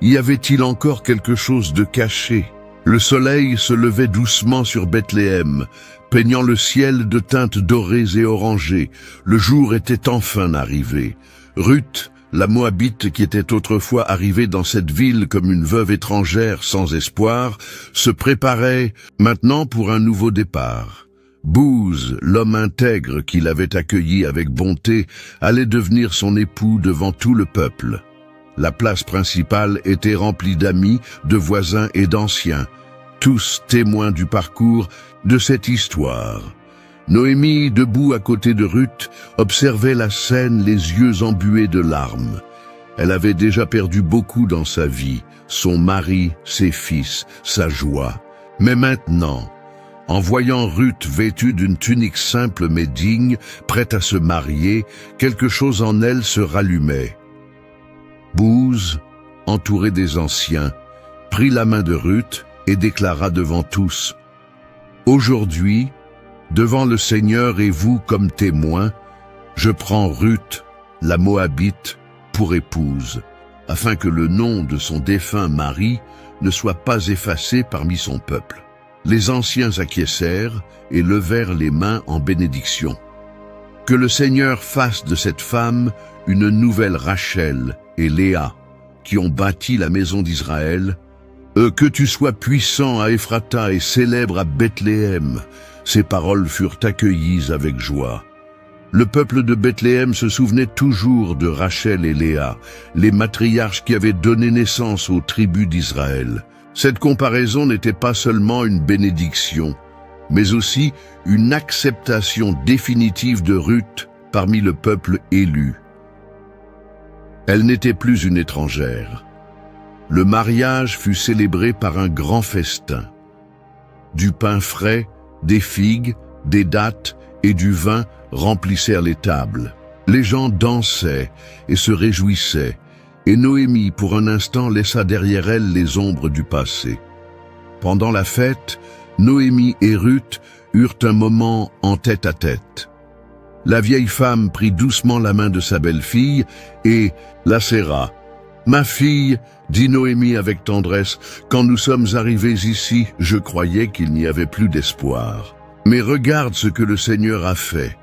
y avait-il encore quelque chose de caché? Le soleil se levait doucement sur Bethléem, peignant le ciel de teintes dorées et orangées. Le jour était enfin arrivé. Ruth, la Moabite qui était autrefois arrivée dans cette ville comme une veuve étrangère sans espoir, se préparait maintenant pour un nouveau départ. Booz, l'homme intègre qui l'avait accueilli avec bonté, allait devenir son époux devant tout le peuple. La place principale était remplie d'amis, de voisins et d'anciens, tous témoins du parcours de cette histoire. Noémie, debout à côté de Ruth, observait la scène les yeux embués de larmes. Elle avait déjà perdu beaucoup dans sa vie, son mari, ses fils, sa joie. Mais maintenant, en voyant Ruth vêtue d'une tunique simple mais digne, prête à se marier, quelque chose en elle se rallumait. Booz, entouré des anciens, prit la main de Ruth et déclara devant tous: « Aujourd'hui, devant le Seigneur et vous comme témoins, je prends Ruth, la Moabite, pour épouse, afin que le nom de son défunt mari ne soit pas effacé parmi son peuple. » Les anciens acquiescèrent et levèrent les mains en bénédiction. « Que le Seigneur fasse de cette femme une nouvelle Rachel et Léa, qui ont bâti la maison d'Israël. Que tu sois puissant à Ephrata et célèbre à Bethléem. » Ces paroles furent accueillies avec joie. Le peuple de Bethléem se souvenait toujours de Rachel et Léa, les matriarches qui avaient donné naissance aux tribus d'Israël. Cette comparaison n'était pas seulement une bénédiction, mais aussi une acceptation définitive de Ruth parmi le peuple élu. Elle n'était plus une étrangère. Le mariage fut célébré par un grand festin. Du pain frais, des figues, des dattes et du vin remplissèrent les tables. Les gens dansaient et se réjouissaient, et Noémie, pour un instant, laissa derrière elle les ombres du passé. Pendant la fête, Noémie et Ruth eurent un moment en tête-à-tête. La vieille femme prit doucement la main de sa belle-fille et la serra. « Ma fille, dit Noémie avec tendresse, quand nous sommes arrivés ici, je croyais qu'il n'y avait plus d'espoir. Mais regarde ce que le Seigneur a fait. »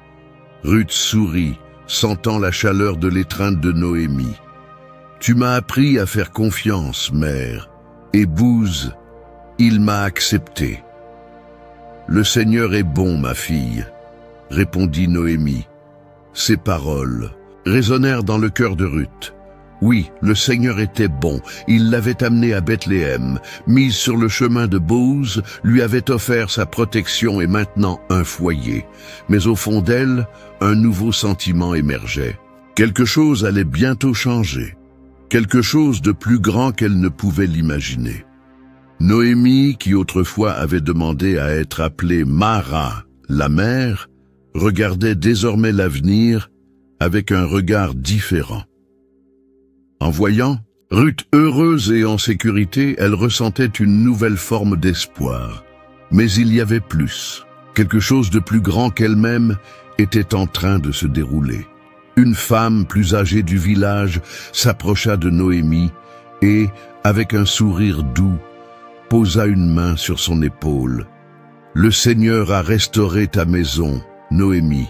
Ruth sourit, sentant la chaleur de l'étreinte de Noémie. « Tu m'as appris à faire confiance, mère, et Booz, il m'a accepté. »« Le Seigneur est bon, ma fille, » répondit Noémie. Ces paroles résonnèrent dans le cœur de Ruth. Oui, le Seigneur était bon, il l'avait amenée à Bethléem, mise sur le chemin de Booz, lui avait offert sa protection et maintenant un foyer. Mais au fond d'elle, un nouveau sentiment émergeait. Quelque chose allait bientôt changer, quelque chose de plus grand qu'elle ne pouvait l'imaginer. Noémie, qui autrefois avait demandé à être appelée Mara, la mère, regardait désormais l'avenir avec un regard différent. En voyant Ruth heureuse et en sécurité, elle ressentait une nouvelle forme d'espoir. Mais il y avait plus. Quelque chose de plus grand qu'elle-même était en train de se dérouler. Une femme plus âgée du village s'approcha de Noémie et, avec un sourire doux, posa une main sur son épaule. « Le Seigneur a restauré ta maison, Noémie.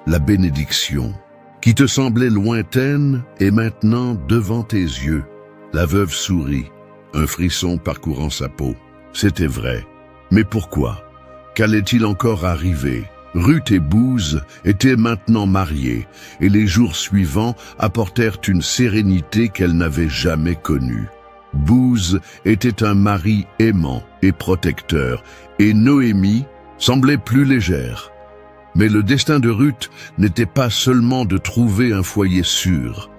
La bénédiction, qui te semblait lointaine, est maintenant devant tes yeux. » La veuve sourit, un frisson parcourant sa peau. C'était vrai. Mais pourquoi? Qu'allait-il encore arriver? Ruth et Booz étaient maintenant mariés, et les jours suivants apportèrent une sérénité qu'elle n'avait jamais connue. Booz était un mari aimant et protecteur, et Noémie semblait plus légère. Mais le destin de Ruth n'était pas seulement de trouver un foyer sûr.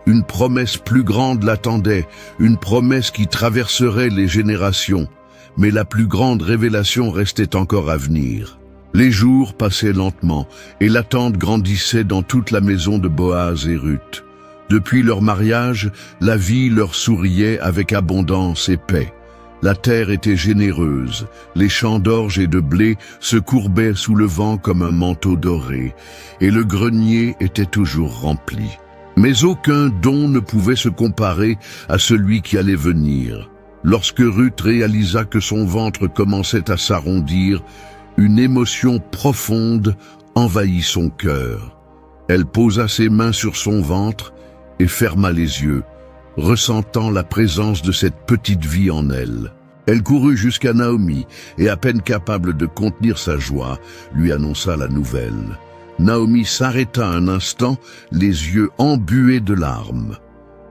Une promesse plus grande l'attendait, une promesse qui traverserait les générations. Mais la plus grande révélation restait encore à venir. Les jours passaient lentement, et l'attente grandissait dans toute la maison de Boaz et Ruth. Depuis leur mariage, la vie leur souriait avec abondance et paix. La terre était généreuse, les champs d'orge et de blé se courbaient sous le vent comme un manteau doré, et le grenier était toujours rempli. Mais aucun don ne pouvait se comparer à celui qui allait venir. Lorsque Ruth réalisa que son ventre commençait à s'arrondir, une émotion profonde envahit son cœur. Elle posa ses mains sur son ventre et ferma les yeux, ressentant la présence de cette petite vie en elle. Elle courut jusqu'à Naomi et, à peine capable de contenir sa joie, lui annonça la nouvelle. Naomi s'arrêta un instant, les yeux embués de larmes.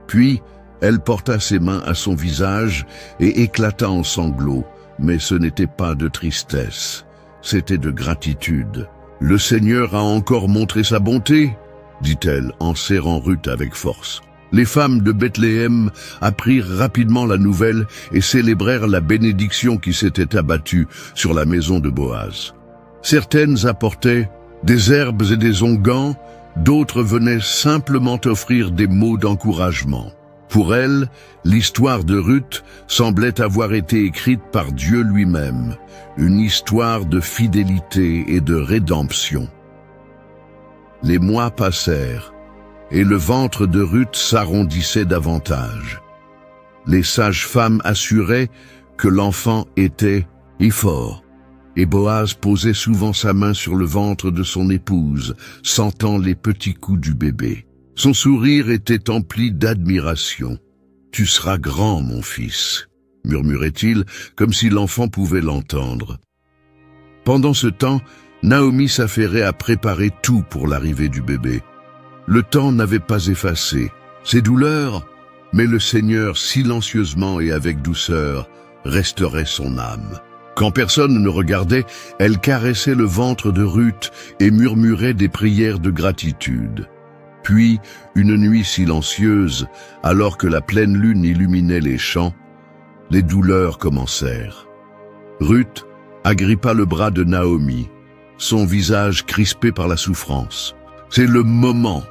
Puis, elle porta ses mains à son visage et éclata en sanglots, mais ce n'était pas de tristesse, c'était de gratitude. « Le Seigneur a encore montré sa bonté ?» dit-elle en serrant Ruth avec force. Les femmes de Bethléem apprirent rapidement la nouvelle et célébrèrent la bénédiction qui s'était abattue sur la maison de Boaz. Certaines apportaient des herbes et des onguents, d'autres venaient simplement offrir des mots d'encouragement. Pour elles, l'histoire de Ruth semblait avoir été écrite par Dieu lui-même, une histoire de fidélité et de rédemption. Les mois passèrent, et le ventre de Ruth s'arrondissait davantage. Les sages-femmes assuraient que l'enfant était fort, et Boaz posait souvent sa main sur le ventre de son épouse, sentant les petits coups du bébé. Son sourire était empli d'admiration. « Tu seras grand, mon fils », murmurait-il, comme si l'enfant pouvait l'entendre. Pendant ce temps, Naomi s'affairait à préparer tout pour l'arrivée du bébé. Le temps n'avait pas effacé ses douleurs, mais le Seigneur, silencieusement et avec douceur, restaurait son âme. Quand personne ne regardait, elle caressait le ventre de Ruth et murmurait des prières de gratitude. Puis, une nuit silencieuse, alors que la pleine lune illuminait les champs, les douleurs commencèrent. Ruth agrippa le bras de Naomi, son visage crispé par la souffrance. « C'est le moment !»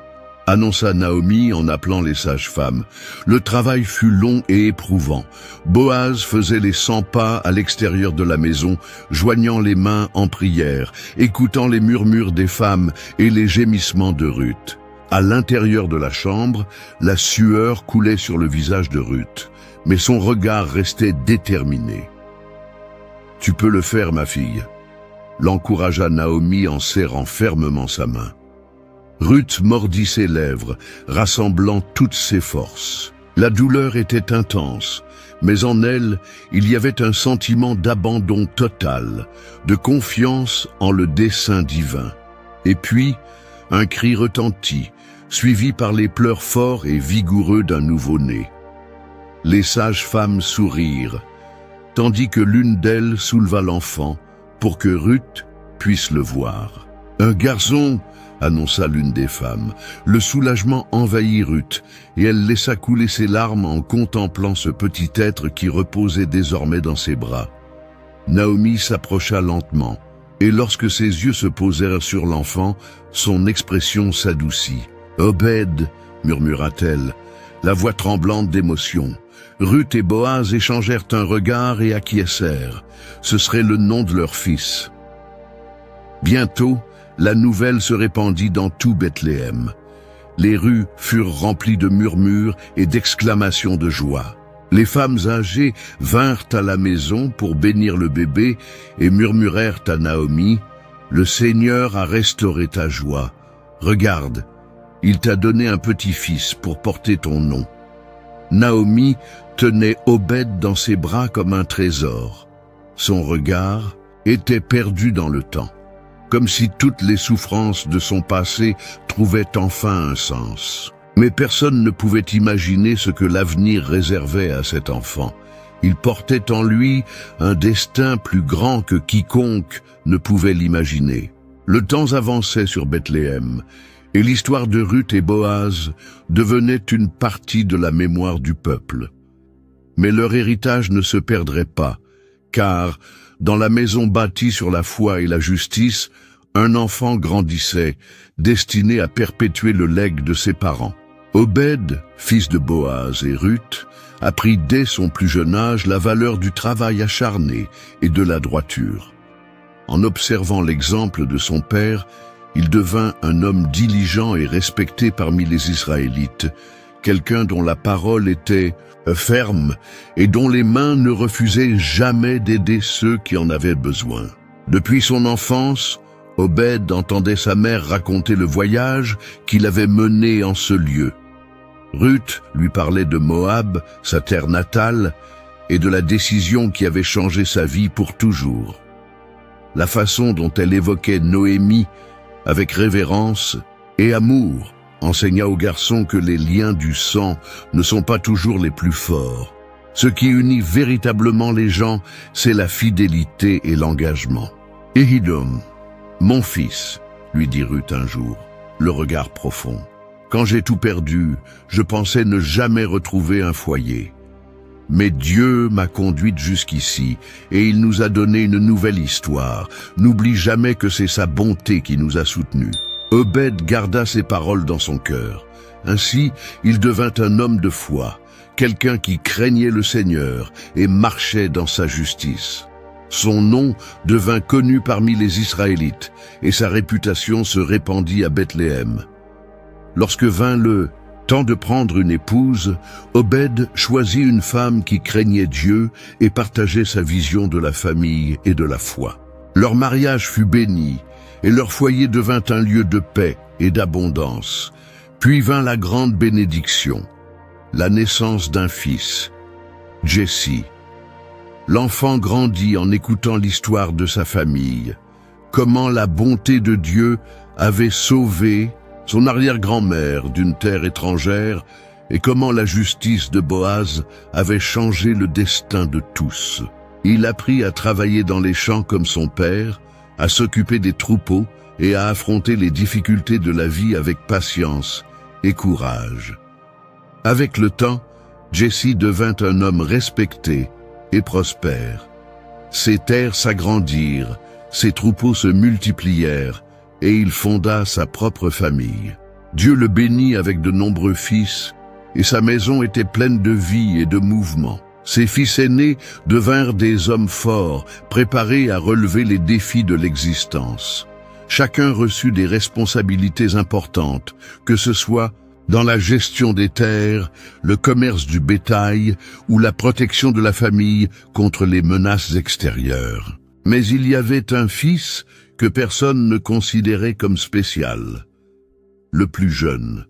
annonça Naomi en appelant les sages-femmes. Le travail fut long et éprouvant. Boaz faisait les 100 pas à l'extérieur de la maison, joignant les mains en prière, écoutant les murmures des femmes et les gémissements de Ruth. À l'intérieur de la chambre, la sueur coulait sur le visage de Ruth, mais son regard restait déterminé. « Tu peux le faire, ma fille », l'encouragea Naomi en serrant fermement sa main. Ruth mordit ses lèvres, rassemblant toutes ses forces. La douleur était intense, mais en elle, il y avait un sentiment d'abandon total, de confiance en le dessein divin. Et puis, un cri retentit, suivi par les pleurs forts et vigoureux d'un nouveau-né. Les sages-femmes sourirent, tandis que l'une d'elles souleva l'enfant pour que Ruth puisse le voir. « Un garçon !» annonça l'une des femmes. Le soulagement envahit Ruth, et elle laissa couler ses larmes en contemplant ce petit être qui reposait désormais dans ses bras. Naomi s'approcha lentement, et lorsque ses yeux se posèrent sur l'enfant, son expression s'adoucit. « Obed !» murmura-t-elle, la voix tremblante d'émotion. Ruth et Boaz échangèrent un regard et acquiescèrent. Ce serait le nom de leur fils. Bientôt, la nouvelle se répandit dans tout Bethléem. Les rues furent remplies de murmures et d'exclamations de joie. Les femmes âgées vinrent à la maison pour bénir le bébé et murmurèrent à Naomi, « Le Seigneur a restauré ta joie. Regarde, il t'a donné un petit-fils pour porter ton nom. » Naomi tenait Obed dans ses bras comme un trésor. Son regard était perdu dans le temps, comme si toutes les souffrances de son passé trouvaient enfin un sens. Mais personne ne pouvait imaginer ce que l'avenir réservait à cet enfant. Il portait en lui un destin plus grand que quiconque ne pouvait l'imaginer. Le temps avançait sur Bethléem, et l'histoire de Ruth et Boaz devenait une partie de la mémoire du peuple. Mais leur héritage ne se perdrait pas, car, dans la maison bâtie sur la foi et la justice, un enfant grandissait, destiné à perpétuer le legs de ses parents. Obed, fils de Boaz et Ruth, apprit dès son plus jeune âge la valeur du travail acharné et de la droiture. En observant l'exemple de son père, il devint un homme diligent et respecté parmi les Israélites, quelqu'un dont la parole était ferme et dont les mains ne refusaient jamais d'aider ceux qui en avaient besoin. Depuis son enfance, Obed entendait sa mère raconter le voyage qu'il avait mené en ce lieu. Ruth lui parlait de Moab, sa terre natale, et de la décision qui avait changé sa vie pour toujours. La façon dont elle évoquait Noémie avec révérence et amour enseigna au garçon que les liens du sang ne sont pas toujours les plus forts. Ce qui unit véritablement les gens, c'est la fidélité et l'engagement. « Ehidom, mon fils, lui dit Ruth un jour, le regard profond. Quand j'ai tout perdu, je pensais ne jamais retrouver un foyer. Mais Dieu m'a conduite jusqu'ici, et il nous a donné une nouvelle histoire. N'oublie jamais que c'est sa bonté qui nous a soutenus. » Obed garda ces paroles dans son cœur. Ainsi, il devint un homme de foi, quelqu'un qui craignait le Seigneur et marchait dans sa justice. Son nom devint connu parmi les Israélites, et sa réputation se répandit à Bethléem. Lorsque vint le temps de prendre une épouse, Obed choisit une femme qui craignait Dieu et partageait sa vision de la famille et de la foi. Leur mariage fut béni, et leur foyer devint un lieu de paix et d'abondance. Puis vint la grande bénédiction, la naissance d'un fils, Jesse. L'enfant grandit en écoutant l'histoire de sa famille, comment la bonté de Dieu avait sauvé son arrière-grand-mère d'une terre étrangère et comment la justice de Boaz avait changé le destin de tous. Il apprit à travailler dans les champs comme son père, à s'occuper des troupeaux et à affronter les difficultés de la vie avec patience et courage. Avec le temps, Jesse devint un homme respecté et prospère. Ses terres s'agrandirent, ses troupeaux se multiplièrent, et il fonda sa propre famille. Dieu le bénit avec de nombreux fils, et sa maison était pleine de vie et de mouvement. Ses fils aînés devinrent des hommes forts, préparés à relever les défis de l'existence. Chacun reçut des responsabilités importantes, que ce soit dans la gestion des terres, le commerce du bétail ou la protection de la famille contre les menaces extérieures. Mais il y avait un fils que personne ne considérait comme spécial, le plus jeune.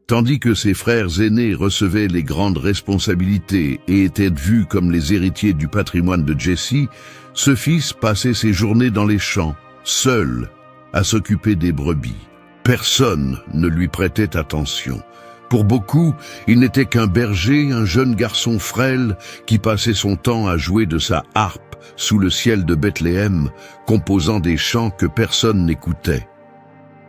Tandis que ses frères aînés recevaient les grandes responsabilités et étaient vus comme les héritiers du patrimoine de Jesse, ce fils passait ses journées dans les champs, seul, à s'occuper des brebis. Personne ne lui prêtait attention. Pour beaucoup, il n'était qu'un berger, un jeune garçon frêle qui passait son temps à jouer de sa harpe sous le ciel de Bethléem, composant des chants que personne n'écoutait.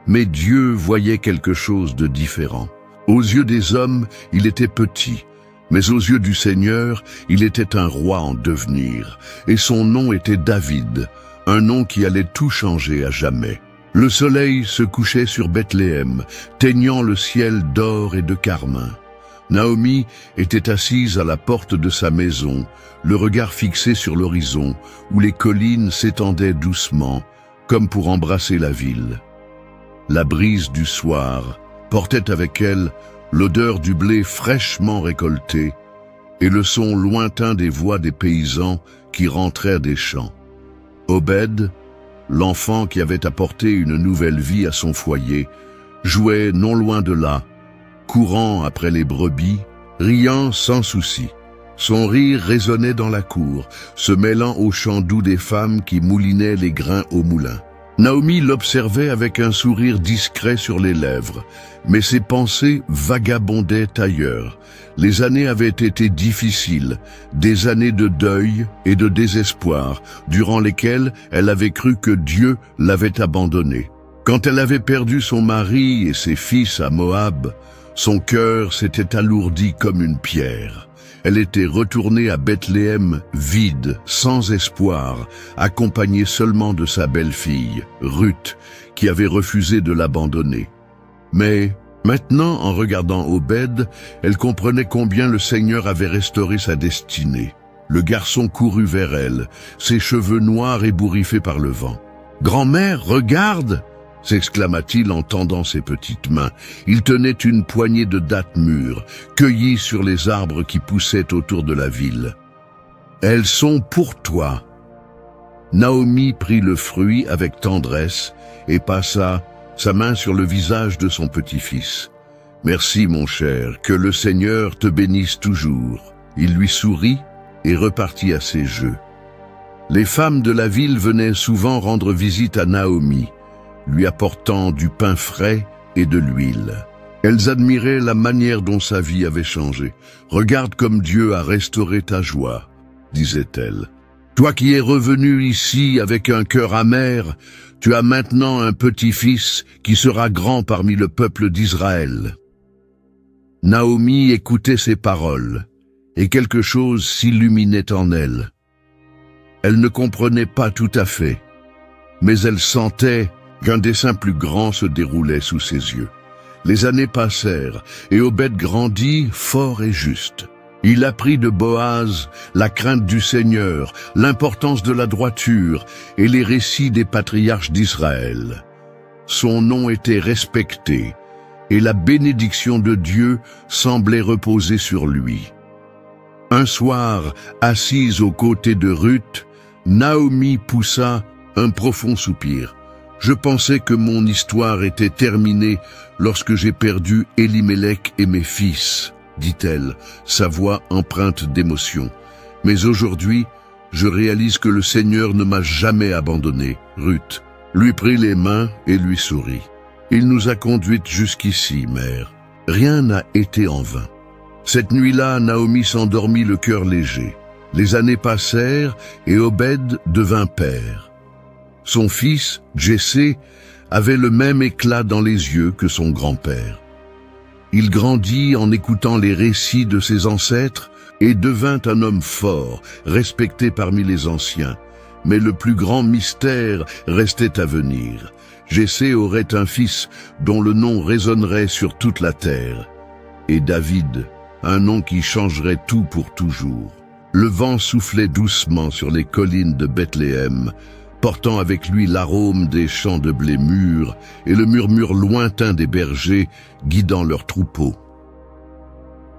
Mais Dieu voyait quelque chose de différent. Aux yeux des hommes, il était petit, mais aux yeux du Seigneur, il était un roi en devenir, et son nom était David, un nom qui allait tout changer à jamais. Le soleil se couchait sur Bethléem, teignant le ciel d'or et de carmin. Naomi était assise à la porte de sa maison, le regard fixé sur l'horizon, où les collines s'étendaient doucement, comme pour embrasser la ville. La brise du soir portait avec elle l'odeur du blé fraîchement récolté et le son lointain des voix des paysans qui rentrèrent des champs. Obed, l'enfant qui avait apporté une nouvelle vie à son foyer, jouait non loin de là, courant après les brebis, riant sans souci. Son rire résonnait dans la cour, se mêlant au chant doux des femmes qui moulinaient les grains au moulin. Naomi l'observait avec un sourire discret sur les lèvres, mais ses pensées vagabondaient ailleurs. Les années avaient été difficiles, des années de deuil et de désespoir, durant lesquelles elle avait cru que Dieu l'avait abandonnée. Quand elle avait perdu son mari et ses fils à Moab, son cœur s'était alourdi comme une pierre. Elle était retournée à Bethléem vide, sans espoir, accompagnée seulement de sa belle-fille, Ruth, qui avait refusé de l'abandonner. Mais maintenant, en regardant Obed, elle comprenait combien le Seigneur avait restauré sa destinée. Le garçon courut vers elle, ses cheveux noirs ébouriffés par le vent. « Grand-mère, regarde !» s'exclama-t-il en tendant ses petites mains. Il tenait une poignée de dattes mûres, cueillies sur les arbres qui poussaient autour de la ville. « Elles sont pour toi. » Naomi prit le fruit avec tendresse et passa sa main sur le visage de son petit-fils. « Merci, mon cher, que le Seigneur te bénisse toujours. » Il lui sourit et repartit à ses jeux. Les femmes de la ville venaient souvent rendre visite à Naomi, lui apportant du pain frais et de l'huile. Elles admiraient la manière dont sa vie avait changé. « Regarde comme Dieu a restauré ta joie », disait-elle. « Toi qui es revenu ici avec un cœur amer, tu as maintenant un petit-fils qui sera grand parmi le peuple d'Israël. » Naomi écoutait ces paroles, et quelque chose s'illuminait en elle. Elle ne comprenait pas tout à fait, mais elle sentait qu'un dessein plus grand se déroulait sous ses yeux. Les années passèrent, et Obed grandit fort et juste. Il apprit de Boaz la crainte du Seigneur, l'importance de la droiture et les récits des patriarches d'Israël. Son nom était respecté, et la bénédiction de Dieu semblait reposer sur lui. Un soir, assise aux côtés de Ruth, Naomi poussa un profond soupir. « Je pensais que mon histoire était terminée lorsque j'ai perdu Elimelech et mes fils, » dit-elle, sa voix empreinte d'émotion. « Mais aujourd'hui, je réalise que le Seigneur ne m'a jamais abandonné. » Ruth lui prit les mains et lui sourit. « Il nous a conduites jusqu'ici, mère. Rien n'a été en vain. » Cette nuit-là, Naomi s'endormit le cœur léger. Les années passèrent et Obed devint père. Son fils, Jessé, avait le même éclat dans les yeux que son grand-père. Il grandit en écoutant les récits de ses ancêtres et devint un homme fort, respecté parmi les anciens. Mais le plus grand mystère restait à venir. Jessé aurait un fils dont le nom résonnerait sur toute la terre. Et David, un nom qui changerait tout pour toujours. Le vent soufflait doucement sur les collines de Bethléem, portant avec lui l'arôme des champs de blé mûrs et le murmure lointain des bergers guidant leurs troupeaux.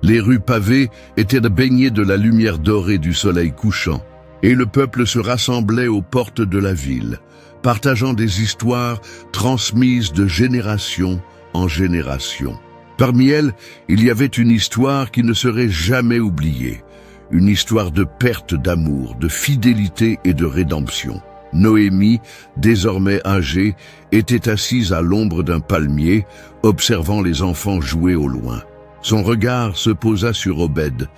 Les rues pavées étaient baignées de la lumière dorée du soleil couchant, et le peuple se rassemblait aux portes de la ville, partageant des histoires transmises de génération en génération. Parmi elles, il y avait une histoire qui ne serait jamais oubliée, une histoire de perte d'amour, de fidélité et de rédemption. Noémie, désormais âgée, était assise à l'ombre d'un palmier, observant les enfants jouer au loin. Son regard se posa sur Obed,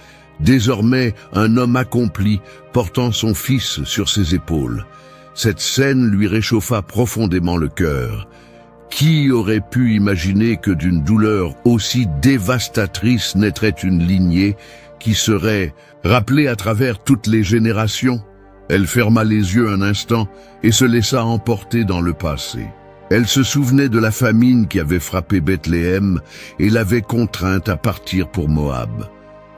désormais un homme accompli, portant son fils sur ses épaules. Cette scène lui réchauffa profondément le cœur. Qui aurait pu imaginer que d'une douleur aussi dévastatrice naîtrait une lignée qui serait rappelée à travers toutes les générations? Elle ferma les yeux un instant et se laissa emporter dans le passé. Elle se souvenait de la famine qui avait frappé Bethléem et l'avait contrainte à partir pour Moab.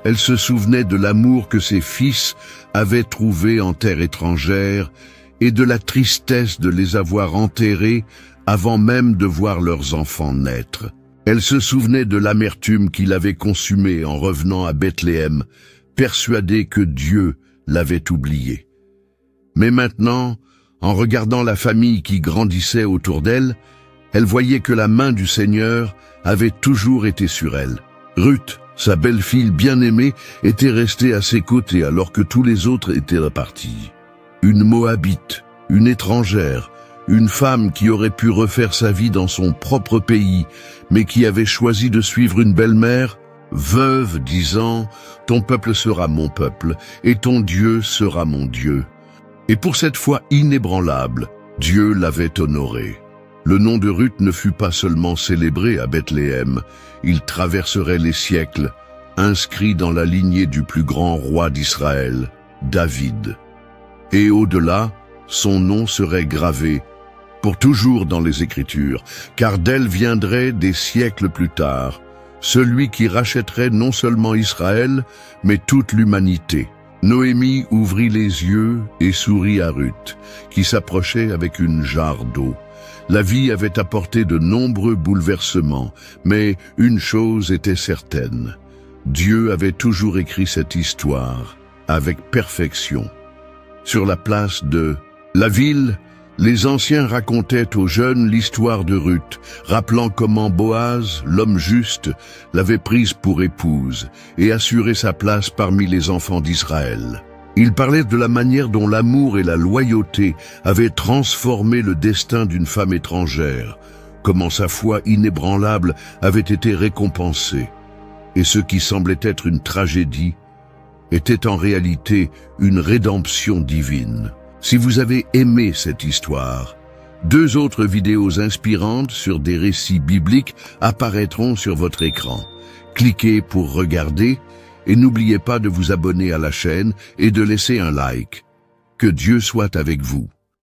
Elle se souvenait de l'amour que ses fils avaient trouvé en terre étrangère et de la tristesse de les avoir enterrés avant même de voir leurs enfants naître. Elle se souvenait de l'amertume qu'il avait consumée en revenant à Bethléem, persuadée que Dieu l'avait oubliée. Mais maintenant, en regardant la famille qui grandissait autour d'elle, elle voyait que la main du Seigneur avait toujours été sur elle. Ruth, sa belle-fille bien-aimée, était restée à ses côtés alors que tous les autres étaient repartis. Une Moabite, une étrangère, une femme qui aurait pu refaire sa vie dans son propre pays, mais qui avait choisi de suivre une belle-mère, veuve, disant « Ton peuple sera mon peuple, et ton Dieu sera mon Dieu ». Et pour cette foi inébranlable, Dieu l'avait honorée. Le nom de Ruth ne fut pas seulement célébré à Bethléem, il traverserait les siècles, inscrit dans la lignée du plus grand roi d'Israël, David. Et au-delà, son nom serait gravé pour toujours dans les Écritures, car d'elle viendrait des siècles plus tard, celui qui rachèterait non seulement Israël, mais toute l'humanité. Noémie ouvrit les yeux et sourit à Ruth, qui s'approchait avec une jarre d'eau. La vie avait apporté de nombreux bouleversements, mais une chose était certaine. Dieu avait toujours écrit cette histoire avec perfection. Sur la place de la ville, les anciens racontaient aux jeunes l'histoire de Ruth, rappelant comment Boaz, l'homme juste, l'avait prise pour épouse et assuré sa place parmi les enfants d'Israël. Ils parlaient de la manière dont l'amour et la loyauté avaient transformé le destin d'une femme étrangère, comment sa foi inébranlable avait été récompensée, et ce qui semblait être une tragédie était en réalité une rédemption divine. Si vous avez aimé cette histoire, 2 autres vidéos inspirantes sur des récits bibliques apparaîtront sur votre écran. Cliquez pour regarder et n'oubliez pas de vous abonner à la chaîne et de laisser un like. Que Dieu soit avec vous.